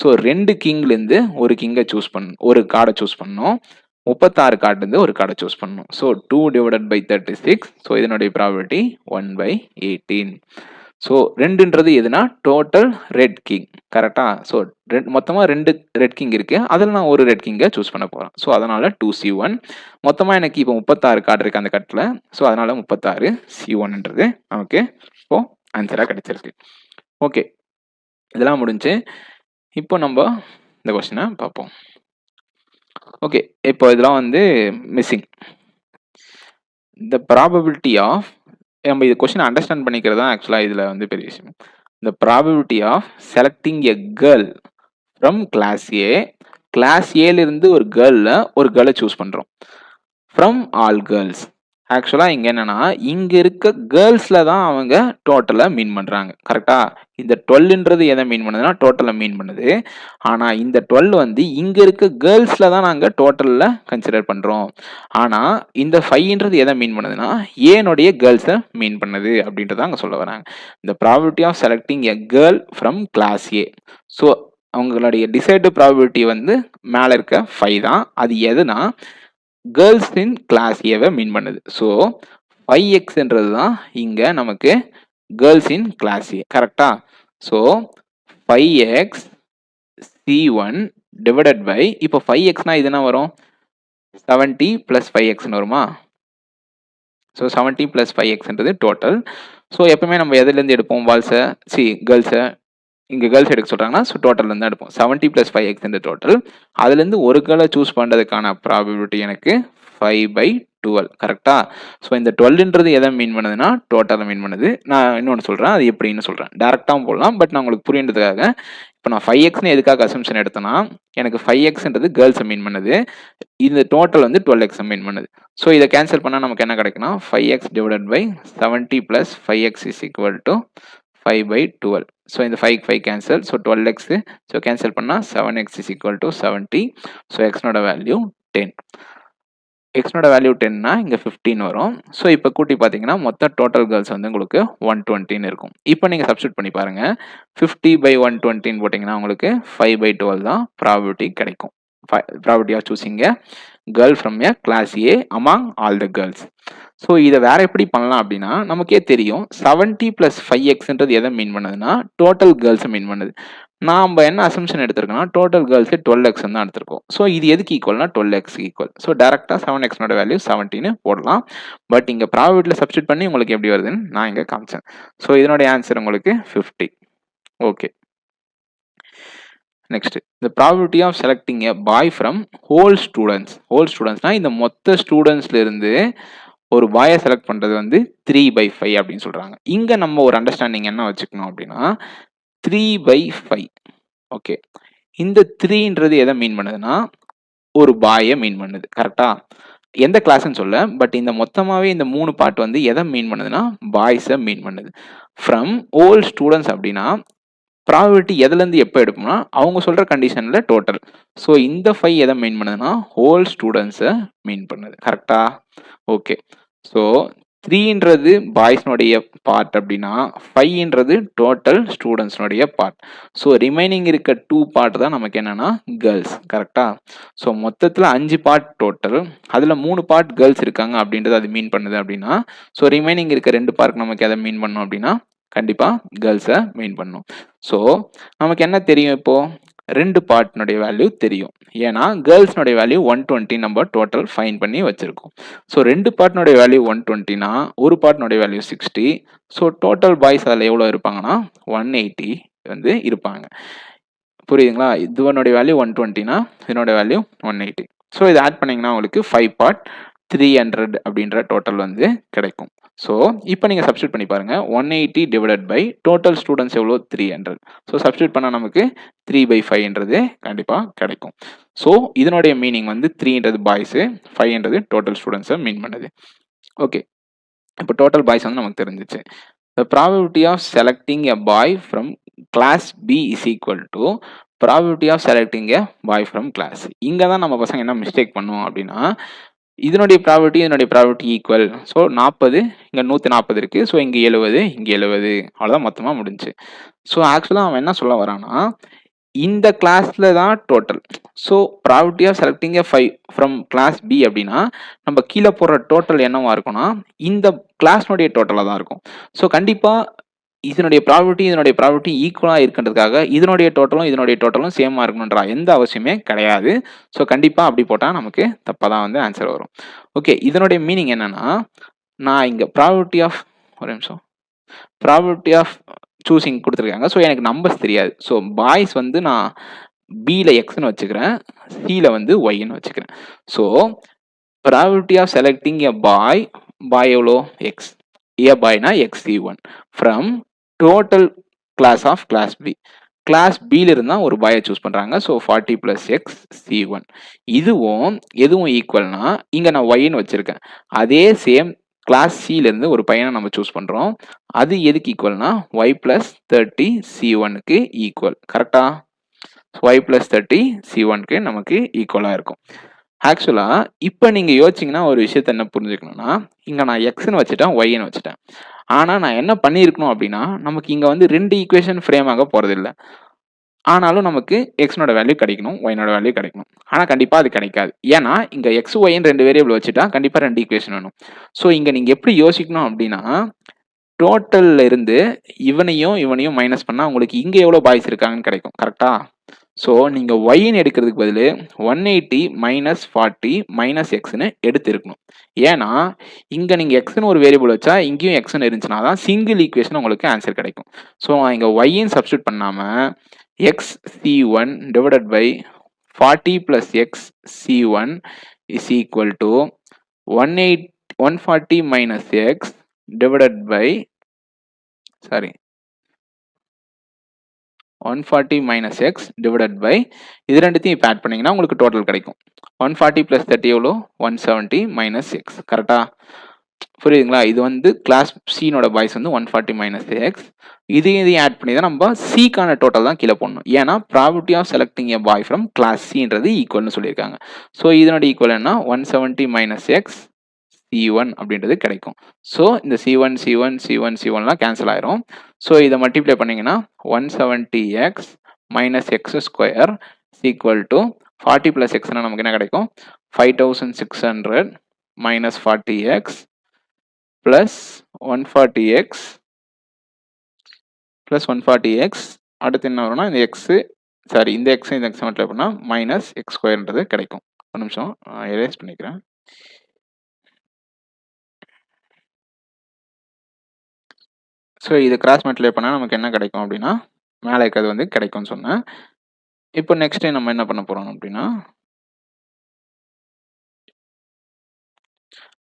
ஸோ 2 கிங்லேருந்து ஒரு கிங்கை சூஸ் பண்ணணும், ஒரு கார்டை சூஸ் பண்ணணும். 36 கார்டுலேருந்து ஒரு கார்டை சூஸ் பண்ணணும். So 2 divided by 36. ஸோ இதனுடைய ப்ராபபிலிட்டி 1/18. ஸோ 2ன்றது எதுனா டோட்டல் ரெட் கிங். கரெக்டா? ஸோ மொத்தமாக 2 ரெட் கிங் இருக்கு. அதில் நான் ஒரு ரெட் கிங்கை சூஸ் பண்ண போகிறேன். ஸோ அதனால 2C1. மொத்தமாக எனக்கு இப்போ 36 கார்டு இருக்கு அந்த கட்டில். ஸோ அதனால 36 C1ன்றது நமக்கு இப்போ ஆன்சராக கிடைச்சிருக்கு. ஓகே, இதெல்லாம் முடிஞ்சு இப்போ நம்ம இந்த கொஸ்டினை பார்ப்போம். ஓகே, இப்போ இதெல்லாம் வந்து மிஸ்ஸிங். த ப்ராபபிலிட்டி ஆஃப், நம்ம இது கொஸ்டின் அண்டர்ஸ்டாண்ட் பண்ணிக்கிறது தான் ஆக்சுவலாக இதில் வந்து பெரிய விஷயம். The probability of selecting a girl from class A. Class ஏலேருந்து ஒரு கேர்ளை சூஸ் பண்ணுறோம். From all girls. ஆக்சுவலாக இங்கே என்னன்னா இங்கே இருக்க கேர்ள்ஸில் தான் அவங்க டோட்டலை மீன் பண்ணுறாங்க. கரெக்டாக? இந்த 12ன்றது எதை மீன் பண்ணுதுன்னா டோட்டலை மீன் பண்ணுது. ஆனால் இந்த 12 வந்து இங்கே இருக்க கேர்ள்ஸில் தான் நாங்கள் டோட்டலில் கன்சிடர் பண்ணுறோம். ஆனால் இந்த 5ன்றது எதை மீன் பண்ணுதுன்னா ஏனுடைய கேர்ள்ஸை மீன் பண்ணுது அப்படின்றத அங்கே சொல்ல வராங்க. இந்த probability of selecting a girl from class A. So அவங்களுடைய டிசைடு ப்ராபபிலிட்டி வந்து மேலே இருக்க 5 தான். அது எதுனா கேர்ள்ஸ் இன் கிளாஸ் ஏவை மீன் பண்ணுது. ஸோ 5xன்றது தான் இங்கே நமக்கு கேர்ள்ஸ் இன் கிளாஸ் ஏ. கரெக்டா? So 5x C1 divided by, இப்போ 5xனா இது என்ன வரும்? 70 + 5xன்னு வருமா? So 70 + 5xன்றது total. ஸோ எப்பவுமே நம்ம எதுலேருந்து எடுப்போம்? கேர்ள்ஸை இங்கே கேர்ள்ஸ் எடுக்க சொல்கிறாங்கன்னா ஸோ டோட்டல்லேருந்து தான் எடுப்போம். 70 + 5x இந்த டோட்டல். அதுலேருந்து ஒரு கேர்ளை சூஸ் பண்ணுறதுக்கான ப்ராபபிலிட்டி எனக்கு 5/12. கரெக்டா? ஸோ இந்த 12ன்றது எதை மீன் பண்ணுதுன்னா டோட்டலை மீன் பண்ணுது. நான் இன்னொன்று சொல்கிறேன், அது எப்படின்னு சொல்கிறேன். டேரெக்டாகவும் போடலாம், பட் நான் உங்களுக்கு புரியுன்றதுக்காக இப்போ நான் 5xன்னு எதுக்காக அசம்ஷன் எடுத்தேன்னா எனக்கு 5xன்றது கேர்ள்ஸை மீன் பண்ணுது. இந்த டோட்டல் வந்து 12xை மீன் பண்ணுது. ஸோ இதை கேன்சல் பண்ணால் நமக்கு என்ன கிடைக்குன்னா 5x divided by 70 + 5x is equal to 5/12. So இந்த 5 cancel. So 12x. So cancel பண்ணால் 7x is equal to 70. So எக்ஸ்னோட வேல்யூ 10. எக்ஸ்னோட வேல்யூ 10னா இங்கே 15 வரும். ஸோ இப்போ கூட்டி பார்த்தீங்கன்னா மொத்த டோட்டல் கேர்ள்ஸ் வந்து உங்களுக்கு 120ன்னு இருக்கும். இப்போ நீங்கள் சப்ஸ்டியூட் பண்ணி பாருங்கள். 50/120ன்னு போட்டிங்கன்னா உங்களுக்கு 5/12 தான் ப்ராபபிலிட்டி கிடைக்கும். Probability of choosing a girl from a class A among all the girls. So இதை வேற எப்படி பண்ணலாம் அப்படின்னா நமக்கே தெரியும் 70 + 5xன்றது எதை மீன் பண்ணுதுன்னா டோட்டல் கேர்ள்ஸை மீன் பண்ணுது. நாம் என்ன அசம்ஷன் எடுத்திருக்கோம்னா டோட்டல் கேர்ள்ஸே 12x தான் எடுத்திருக்கோம். ஸோ இது எதுக்கு ஈக்குவல்னா 12x ஈக்குவல். ஸோ டேரெக்டாக 7xனோட வேல்யூ 17ன்னு போடலாம். பட் இங்கே ப்ராபபிலிட்டியில் சப்ஸ்டியூட் பண்ணி உங்களுக்கு எப்படி வருதுன்னு நான் இங்கே காமிச்சேன். ஸோ இதனுடைய ஆன்சர் உங்களுக்கு 50. Okay, next, the probability of selecting a boy from whole students. Whole ஸ்டூடெண்ட்ஸ்னா இந்த மொத்த ஸ்டூடெண்ட்ஸ்லேருந்து ஒரு பாயை செலக்ட் பண்ணுறது வந்து 3/5 அப்படின்னு சொல்கிறாங்க. இங்கே நம்ம ஒரு அண்டர்ஸ்டாண்டிங் என்ன வச்சுக்கணும் அப்படின்னா 3/5. ஓகே, இந்த 3ன்றது எதை மீன் பண்ணுதுன்னா ஒரு பாயை மீன் பண்ணுது. கரெக்டா? எந்த கிளாஸ்ன்னு சொல்ல, பட் இந்த மொத்தமாகவே இந்த 3 பார்ட் வந்து எதை மீன் பண்ணுதுன்னா பாய்ஸை மீன் பண்ணுது. ஃப்ரம் ஓல் ஸ்டூடெண்ட்ஸ் அப்படின்னா ப்ராபபிலிட்டி எதுலேருந்து எப்போ எடுப்போம்னா அவங்க சொல்கிற கண்டிஷனில் டோட்டல். ஸோ இந்த 5 எதை மீன் பண்ணுதுன்னா ஹோல் ஸ்டூடெண்ட்ஸை மீன் பண்ணுது. கரெக்டா? ஓகே, ஸோ 3ன்றது பாய்ஸ்னுடைய பார்ட் அப்படின்னா 5ன்றது டோட்டல் ஸ்டூடெண்ட்ஸ்னுடைய பார்ட். ஸோ ரிமைனிங் இருக்க 2 பார்ட் தான் நமக்கு என்னன்னா கேர்ள்ஸ். கரெக்டா? ஸோ மொத்தத்தில் 5 பார்ட் டோட்டல். அதில் 3 பார்ட் கேர்ள்ஸ் இருக்காங்க அப்படின்றது அது மீன் பண்ணுது அப்படின்னா ஸோ ரிமைனிங் இருக்க 2 பார்ட் நமக்கு எதை மீன் பண்ணணும் அப்படின்னா கண்டிப்பாக கேர்ள்ஸை மீன் பண்ணணும். ஸோ நமக்கு என்ன தெரியும்? இப்போது 2 பார்ட்னுடைய வேல்யூ தெரியும். ஏன்னா கேர்ள்ஸ்னுடைய வேல்யூ 120 நம்ம டோட்டல் ஃபைன் பண்ணி வச்சுருக்கோம். ஸோ 2 பார்ட்னுடைய வேல்யூ 120னா ஒரு பார்ட்னுடைய வேல்யூ 60. ஸோ டோட்டல் பாய்ஸ் அதில் எவ்வளோ இருப்பாங்கன்னா 180 வந்து இருப்பாங்க. புரியுதுங்களா? இதுவனுடைய வேல்யூ 120னா இதனோட வேல்யூ 180. ஸோ இதை ஆட் பண்ணிங்கன்னா உங்களுக்கு 5 பார்ட் 300 அப்படின்ற டோட்டல் வந்து கிடைக்கும். ஸோ இப்போ நீங்கள் சப்ஸ்டியூட் பண்ணி பாருங்க. 180 டிவைடட் பை டோட்டல் ஸ்டூடெண்ட்ஸ் எவ்வளோ 300. ஸோ சப்ஸ்டியூட் பண்ணால் நமக்கு 3/5 கண்டிப்பாக கிடைக்கும். ஸோ இதனுடைய மீனிங் வந்து 3 பாய்ஸு, 5 டோட்டல் ஸ்டூடெண்ட்ஸை மீன் பண்ணுது. ஓகே, இப்போ டோட்டல் பாய்ஸ் வந்து நமக்கு தெரிஞ்சிச்சு. The probability of selecting a boy from class B is equal to probability of selecting a boy from class C. இங்கே தான் நம்ம பசங்க என்ன மிஸ்டேக் பண்ணுவோம் அப்படின்னா, இதனுடைய ப்ராபபிலிட்டி ஈக்குவல். ஸோ 40 இங்கே 140 இருக்குது. ஸோ இங்கே 70 இங்கே 70 அவ்வளோதான், மொத்தமாக முடிஞ்சு. ஸோ ஆக்சுவலாக அவன் என்ன சொல்ல வரான்னா, இந்த கிளாஸில் தான் total. So probability of selecting a 5 from class B அப்படின்னா நம்ம கீழே போடுற டோட்டல் என்னவா இருக்கும்னா இந்த கிளாஸ்னுடைய டோட்டலாக தான் இருக்கும். ஸோ கண்டிப்பாக இதனுடைய ப்ராபபிலிட்டி ஈக்குவலாக இருக்குன்றதுக்காக இதனுடைய டோட்டலும் சேமாக இருக்கணுன்ற எந்த அவசியமே கிடையாது. ஸோ கண்டிப்பாக அப்படி போட்டால் நமக்கு தப்பாக தான் வந்து ஆன்சர் வரும். ஓகே, இதனுடைய மீனிங் என்னன்னா, நான் இங்கே ப்ராபபிலிட்டி ஆஃப் சூஸிங் கொடுத்துருக்காங்க. ஸோ எனக்கு நம்பர்ஸ் தெரியாது. ஸோ பாய்ஸ் வந்து நான் பியில் எக்ஸ்ன்னு வச்சுக்கிறேன், சியில் வந்து ஒய்ன்னு வச்சுக்கிறேன். So probability of selecting a boy எவ்வளோ எக்ஸ், ஏ பாய்னா XC1 from total class of class B. Class பியில் இருந்தால் ஒரு பாயை சூஸ் பண்ணுறாங்க. So 40 + XC1. எதுவும் ஈக்குவல்னா இங்கே நான் ஒய்ன்னு வச்சுருக்கேன். அதே சேம் கிளாஸ் சியிலேருந்து ஒரு பையனை நம்ம சூஸ் பண்ணுறோம். அது எதுக்கு ஈக்குவல்னா y + 30C1க்கு ஈக்குவல். கரெக்டா? y + 30C1க்கு நமக்கு ஈக்குவலாக இருக்கும். ஆக்சுவலாக இப்போ நீங்கள் யோசிச்சிங்கன்னா ஒரு விஷயத்த என்ன புரிஞ்சுக்கணும்னா, இங்கே நான் எக்ஸ்ன்னு வச்சுட்டேன், ஒய்ன்னு வச்சுட்டேன். ஆனால் நான் என்ன பண்ணியிருக்கணும் அப்படின்னா, நமக்கு இங்கே வந்து 2 ஈக்குவேஷன் ஃப்ரேம் ஆக போகிறதில்ல. ஆனாலும் நமக்கு எக்ஸ்னோட வேல்யூ கிடைக்கணும், ஒய்னோட வேல்யூ கிடைக்கணும். ஆனால் கண்டிப்பாக அது கிடைக்காது. ஏன்னா இங்கே எக்ஸ் ஒய்ன்னு 2 வேரியபிள் வச்சுட்டா கண்டிப்பாக 2 ஈக்குவேஷன் வேணும். ஸோ இங்கே நீங்கள் எப்படி யோசிக்கணும் அப்படின்னா, டோட்டலில் இருந்து இவனையும் மைனஸ் பண்ணால் உங்களுக்கு இங்கே எவ்வளோ பாய்ஸ் இருக்காங்கன்னு கிடைக்கும். கரெக்டா? ஸோ நீங்கள் ஒய்ன்னு எடுக்கிறதுக்கு பதில் 180 - 40 - எக்ஸ்ன்னு எடுத்துருக்கணும். ஏன்னா இங்கே நீங்கள் எக்ஸ்ன்னு ஒரு வேரியபிள் வச்சா இங்கேயும் எக்ஸ்ன்னு இருந்துச்சுன்னா தான் சிங்கிள் ஈக்குவேஷன் உங்களுக்கு ஆன்சர் கிடைக்கும். ஸோ இங்கே ஒய்ன்னு சப்ஸ்டியூட் பண்ணாமல் XC1 divided by 40 + XC1 is equal to 140 - X divided by 140 - X divided by இது ரெண்டுத்தையும் இப்போ ஆட் பண்ணிங்கன்னா உங்களுக்கு டோட்டல் கிடைக்கும். 140 + 30 எவ்வளோ 170 - X. கரெக்டா? புரியுதுங்களா? இது வந்து கிளாஸ் சினோட பாய்ஸ் வந்து 140 - X. இதையும் ஆட் பண்ணி தான் நம்ம சிக்கான டோட்டல் தான் கீழே போடணும். ஏன்னா probability of selecting a boy from class சின்றது ஈக்குவல்னு சொல்லியிருக்காங்க. ஸோ இதனோட ஈக்குவல் என்ன 170 - X C1 அப்படின்றது கிடைக்கும். ஸோ இந்த C1லாம் கேன்சல் ஆயிரும். ஸோ இதை மல்டிப்ளை பண்ணிங்கன்னா 170X - X² ஈக்குவல் டு 40 + Xனா நமக்கு என்ன கிடைக்கும் 5600 - 40X plus 140x அடுத்து என்ன வரும்னா இந்த இந்த x மல்டிப்ளை பண்ணா -x² கிடைக்கும். ஒரு நிமிஷம் எரேஸ் பண்ணிக்கிறேன். ஸோ இது கிராஸ் மல்டிப்ளை பண்ணால் நமக்கு என்ன கிடைக்கும் அப்படின்னா மேலே இருக்கிறது வந்து கிடைக்கும்னு சொன்னேன். இப்போ நெக்ஸ்ட் நம்ம என்ன பண்ண போறோம் அப்படின்னா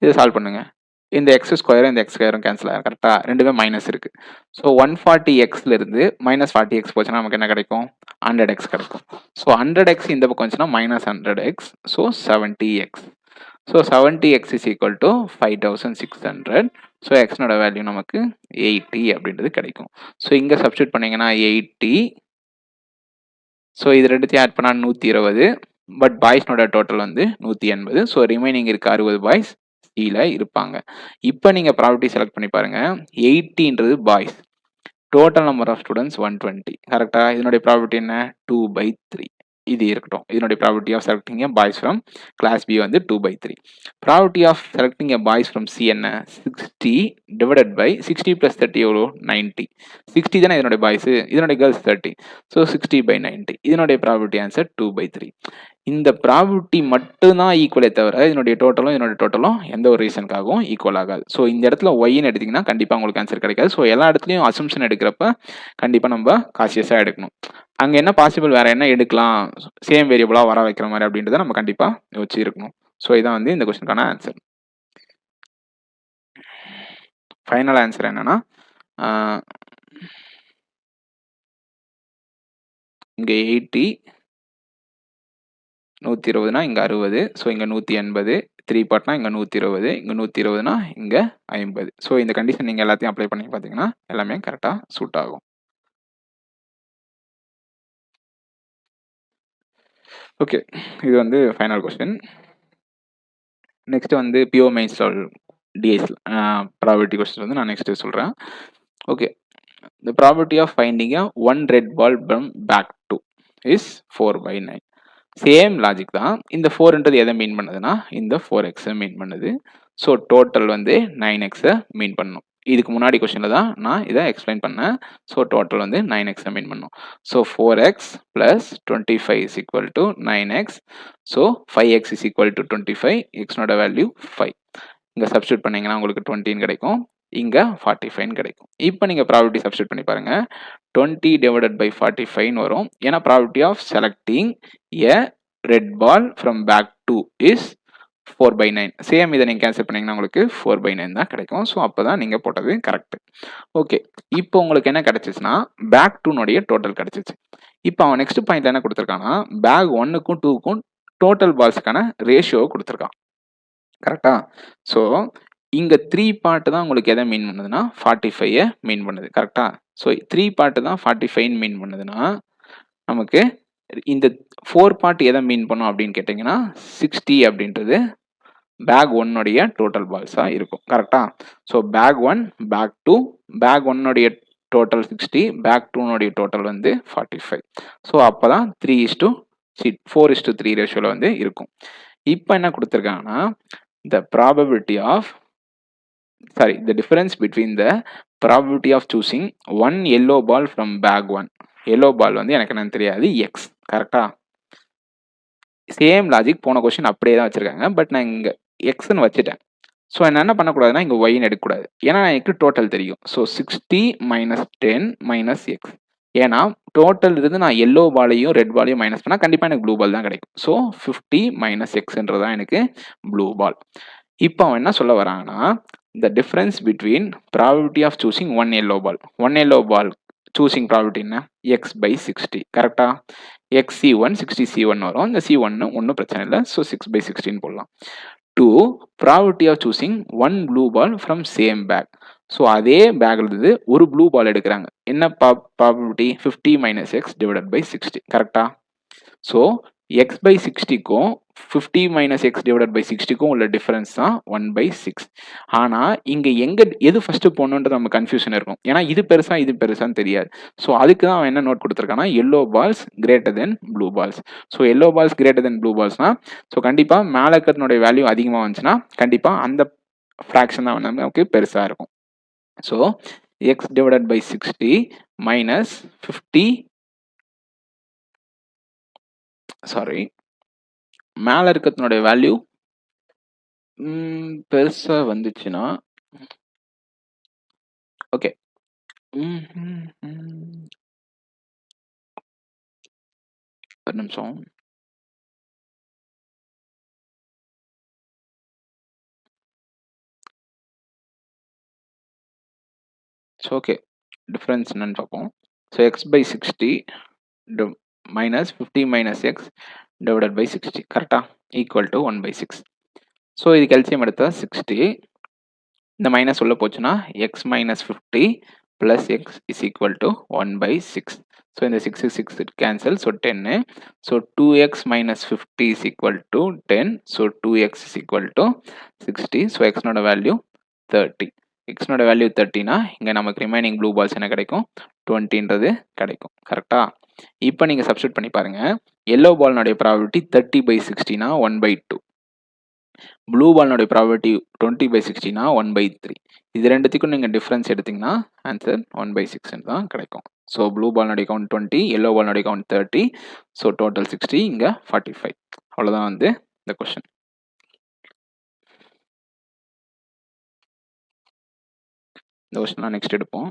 இதை சால்வ் பண்ணுங்க. இந்த x² இந்த x² கேன்சல் ஆகும். கரெக்டா? ரெண்டுமே மைனஸ் இருக்கு. ஸோ 140xல இருந்து -40x போச்சுன்னா நமக்கு என்ன கிடைக்கும் 100x கிடைக்கும். ஸோ 100x இந்த பக்கம் வந்துச்சுன்னா -100x. So 70x. So 70x is equal to 5600. So எக்ஸ்னோட வேல்யூ நமக்கு 80 அப்படின்றது கிடைக்கும். ஸோ இங்கே சப்ஸ்டியூட் பண்ணீங்கன்னா 80. ஸோ இது ரெண்டுத்தையும் ஆட் பண்ணால் 120. பட் பாய்ஸ்னோட டோட்டல் வந்து 180. ஸோ ரிமைனிங் இருக்க 60 பாய்ஸ் சியில் இருப்பாங்க. இப்போ நீங்கள் ப்ராபபிலிட்டி செலக்ட் பண்ணி பாருங்க. 80ன்றது boys, total number of students 120. கரெக்டாக? இதனுடைய ப்ராபபிலிட்டி என்ன 2/3. இது இருக்கட்டும். இதனுடைய probability of selecting a boys from class B வந்து 2/3. Probability of selecting a boys from C என்ன 60 டிவைடட் பை 60 + 30 எவ்வளோ 90. 60 தானே இதனுடைய பாய்ஸு, இதனுடைய கேர்ள்ஸ் 30. ஸோ 60/90. இதனுடைய ப்ராபபிலிட்டி ஆன்சர் 2/3. இந்த ப்ராபபிலிட்டி மட்டும்தான் ஈக்குவலே தவிர இதனுடைய டோட்டலும் எந்த ஒரு ரீசனுக்காகவும் ஈக்குவல் ஆகாது. ஸோ இந்த இடத்துல ஒய்ன்னு எடுத்திங்கன்னா கண்டிப்பாக உங்களுக்கு ஆன்சர் கிடைக்காது. ஸோ எல்லா இடத்துலையும் அசம்ஷன் எடுக்கிறப்ப கண்டிப்பாக நம்ம கான்சியஸாக எடுக்கணும். அங்கே என்ன பாசிபிள் வேறு என்ன எடுக்கலாம் சேம் வேரியபிளாக வர வைக்கிற மாதிரி அப்படின்றத நம்ம கண்டிப்பாக யோசிச்சு இருக்கணும். ஸோ இதான் வந்து இந்த கொஸ்டினுக்கான ஆன்சர். ஃபைனல் ஆன்சர் என்னன்னா இங்கே 80, 120னா இங்கே 60, ஸோ இங்கே 180, 3 பார்ட்னா இங்கே 120, இங்கே 120னா இங்கே 50. ஸோ இந்த கண்டிஷன் நீங்கள் எல்லாத்தையும் அப்ளை பண்ணி பார்த்தீங்கன்னா எல்லாமே கரெக்டாக சூட் ஆகும். ஓகே, இது வந்து ஃபைனல் கொஸ்டின். நெக்ஸ்ட் வந்து pure mains DS probability question வந்து நான் நெக்ஸ்ட் சொல்கிறேன். Okay, the probability of finding a one red ball from back 2 is 4/9. Same logic தான். இந்த 4ன்றது எதை மீன் பண்ணுதுன்னா இந்த 4x மீன் பண்ணுது. ஸோ டோட்டல் வந்து 9x மீன் பண்ணும். இதுக்கு முன்னாடி கொஸ்டினில் தான் நான் இதை எக்ஸ்பிளைன் பண்ணேன். ஸோ டோட்டல் வந்து 9x மீன் பண்ணும். So 4x + 25 is equal to 9x. So 5x is equal to 25. எக்ஸ்னோட வேல்யூ 5. இங்கே சப்ஸ்டியூட் பண்ணிங்கன்னா உங்களுக்கு 20 கிடைக்கும். இங்கே 45 கிடைக்கும். இப்போ நீங்கள் ப்ராபபிலிட்டி சப்ஸ்டியூட் பண்ணி பாருங்க. 20 / 45 வரும். ஏன்னா probability of selecting a red ball from bag 2 is 4/9. Same இதை நீங்கள் கேன்சல் பண்ணீங்கன்னா உங்களுக்கு 4/9 தான் கிடைக்கும். ஸோ அப்போ தான் நீங்கள் போட்டது கரெக்ட். ஓகே, இப்போ உங்களுக்கு என்ன கிடைச்சிச்சுன்னா பேக் 2னுடைய டோட்டல் கிடைச்சிச்சு. இப்போ அவன் நெக்ஸ்ட் பாயிண்ட்ல என்ன கொடுத்துருக்கான்னா பேக் 1க்கும் 2க்கும் டோட்டல் பால்ஸ்க்கான ரேஷியோவை கொடுத்துருக்கான். கரெக்டா? ஸோ இங்க 3 பார்ட் தான் உங்களுக்கு எதை மீன் பண்ணுதுன்னா 45 மீன் பண்ணுது. கரெக்டா? ஸோ 3 பார்ட் தான் 45 மீன் பண்ணுதுன்னா நமக்கு இந்த 4 பார்ட் எதை மீன் பண்ணும் அப்படின்னு கேட்டிங்கன்னா 60 அப்படின்றது பேக் 1உடைய டோட்டல் பால்ஸா இருக்கும். கரெக்டா? ஸோ பேக் 1, பேக் 2, பேக் 1உடைய டோட்டல் 60, பேக் 2உடைய டோட்டல் வந்து 45. ஸோ அப்பதான் 4:3 ரேஷியோல வந்து இருக்கும். இப்போ என்ன கொடுத்துருக்காங்கன்னா the difference between the probability of choosing one yellow ball from bag 1. yellow ball வந்து எனக்கு என்னன்னு தெரியாது, x. கரெக்டா? சேம் லாஜிக் போன கொஸ்டின் அப்படியே தான் வச்சிருக்காங்க. பட் நான் இங்கே எக்ஸ்ன்னு வச்சுட்டேன். ஸோ என்ன பண்ணக்கூடாதுன்னா இங்கே ஒய்ன்னு எடுக்கக்கூடாது. ஏன்னா எனக்கு டோட்டல் தெரியும். So 60 - 10 - x. ஏன்னா டோட்டல் இருந்து நான் எல்லோ பாலையும் ரெட் பாலையும் மைனஸ் பண்ணால் கண்டிப்பாக எனக்கு ப்ளூ பால் தான் கிடைக்கும். ஸோ 50 - xன்றது தான் எனக்கு ப்ளூ பால். இப்போ அவன் என்ன சொல்ல வராங்கன்னா the difference between probability of choosing one yellow ball choosing probability என்ன x/60. கரெக்டா? xc1 60c1 வரும். இந்த c1 ஒன்றும் பிரச்சனை இல்லை. ஸோ 6/16 போடலாம். 2 probability of choosing one blue ball from same bag. So அதே பேக்ல இருந்து ஒரு ப்ளூ பால் எடுக்கிறாங்க. என்ன ப்ராபபிலிட்டி? 50 - x / 60. கரெக்டா? ஸோ x/60க்கும் 50 - x / 60க்கும் உள்ள டிஃபரன்ஸ் தான் 1/6. ஆனால் இங்கே எது ஃபர்ஸ்ட் போடணுன்றது நம்ம கன்ஃபியூஷன் இருக்கும். ஏன்னா இது பெருசான்னு தெரியாது. ஸோ அதுக்கு தான் அவன் என்ன நோட் கொடுத்துருக்கான்னா yellow balls greater than blue balls. So yellow balls greater than blue பால்ஸ்னா ஸோ கண்டிப்பாக மேலே இருக்கிறனுடைய வேல்யூ அதிகமாக வந்துச்சுன்னா கண்டிப்பாக அந்த ஃப்ராக்ஷன் தான் நமக்கு பெருசாக இருக்கும். ஸோ x / 60 - 50 மேலே இருக்கிறதுனுடைய வேல்யூ பெருசா வந்துச்சுன்னா ஓகே ஒரு நிமிஷம். ஸோ ஓகே, டிஃப்ரென்ஸ் என்னன்னு பார்ப்போம். ஸோ x/60 - 50 - x / 60 கரெக்டா? Equal to 1/6. ஸோ இதுக்கு எல்சிஎம் எடுத்தா 60. இந்த மைனஸ் உள்ள போச்சுன்னா x - 50 + x is equal to 1/6. So இந்த 6 கேன்சல். So 10. So 2x - 50 is equal to 10. So 2x is equal to 60. So எக்ஸ்னோட வேல்யூ 30. எக்ஸ்னோட வேல்யூ 30னா இங்கே நமக்கு ரிமைனிங் ப்ளூ பால்ஸ் என்ன கிடைக்கும்? 20ன்றது கிடைக்கும். கரெக்டா? இப்போ நீங்கள் சப்ஸ்டியூட் பண்ணி பாருங்க. எல்லோ பால்னுடைய ப்ராபபிலிட்டி 30/60னா 1/2. ப்ளூ பால்னுடைய ப்ராபபிலிட்டி 20/60னா 1/3. இது ரெண்டுத்துக்கும் நீங்கள் டிஃப்ரென்ஸ் எடுத்தீங்கன்னா ஆன்சர் 1/6 தான் கிடைக்கும். ஸோ ப்ளூ பால்னுடைய கவுண்ட் 20, எல்லோ பால்னுடைய கவுண்ட் 30. ஸோ டோட்டல் 60, இங்கே 45. அவ்வளோதான் வந்து இந்த கொஸ்டின். இந்த கொஸ்டின்லாம் நெக்ஸ்ட் எடுப்போம்.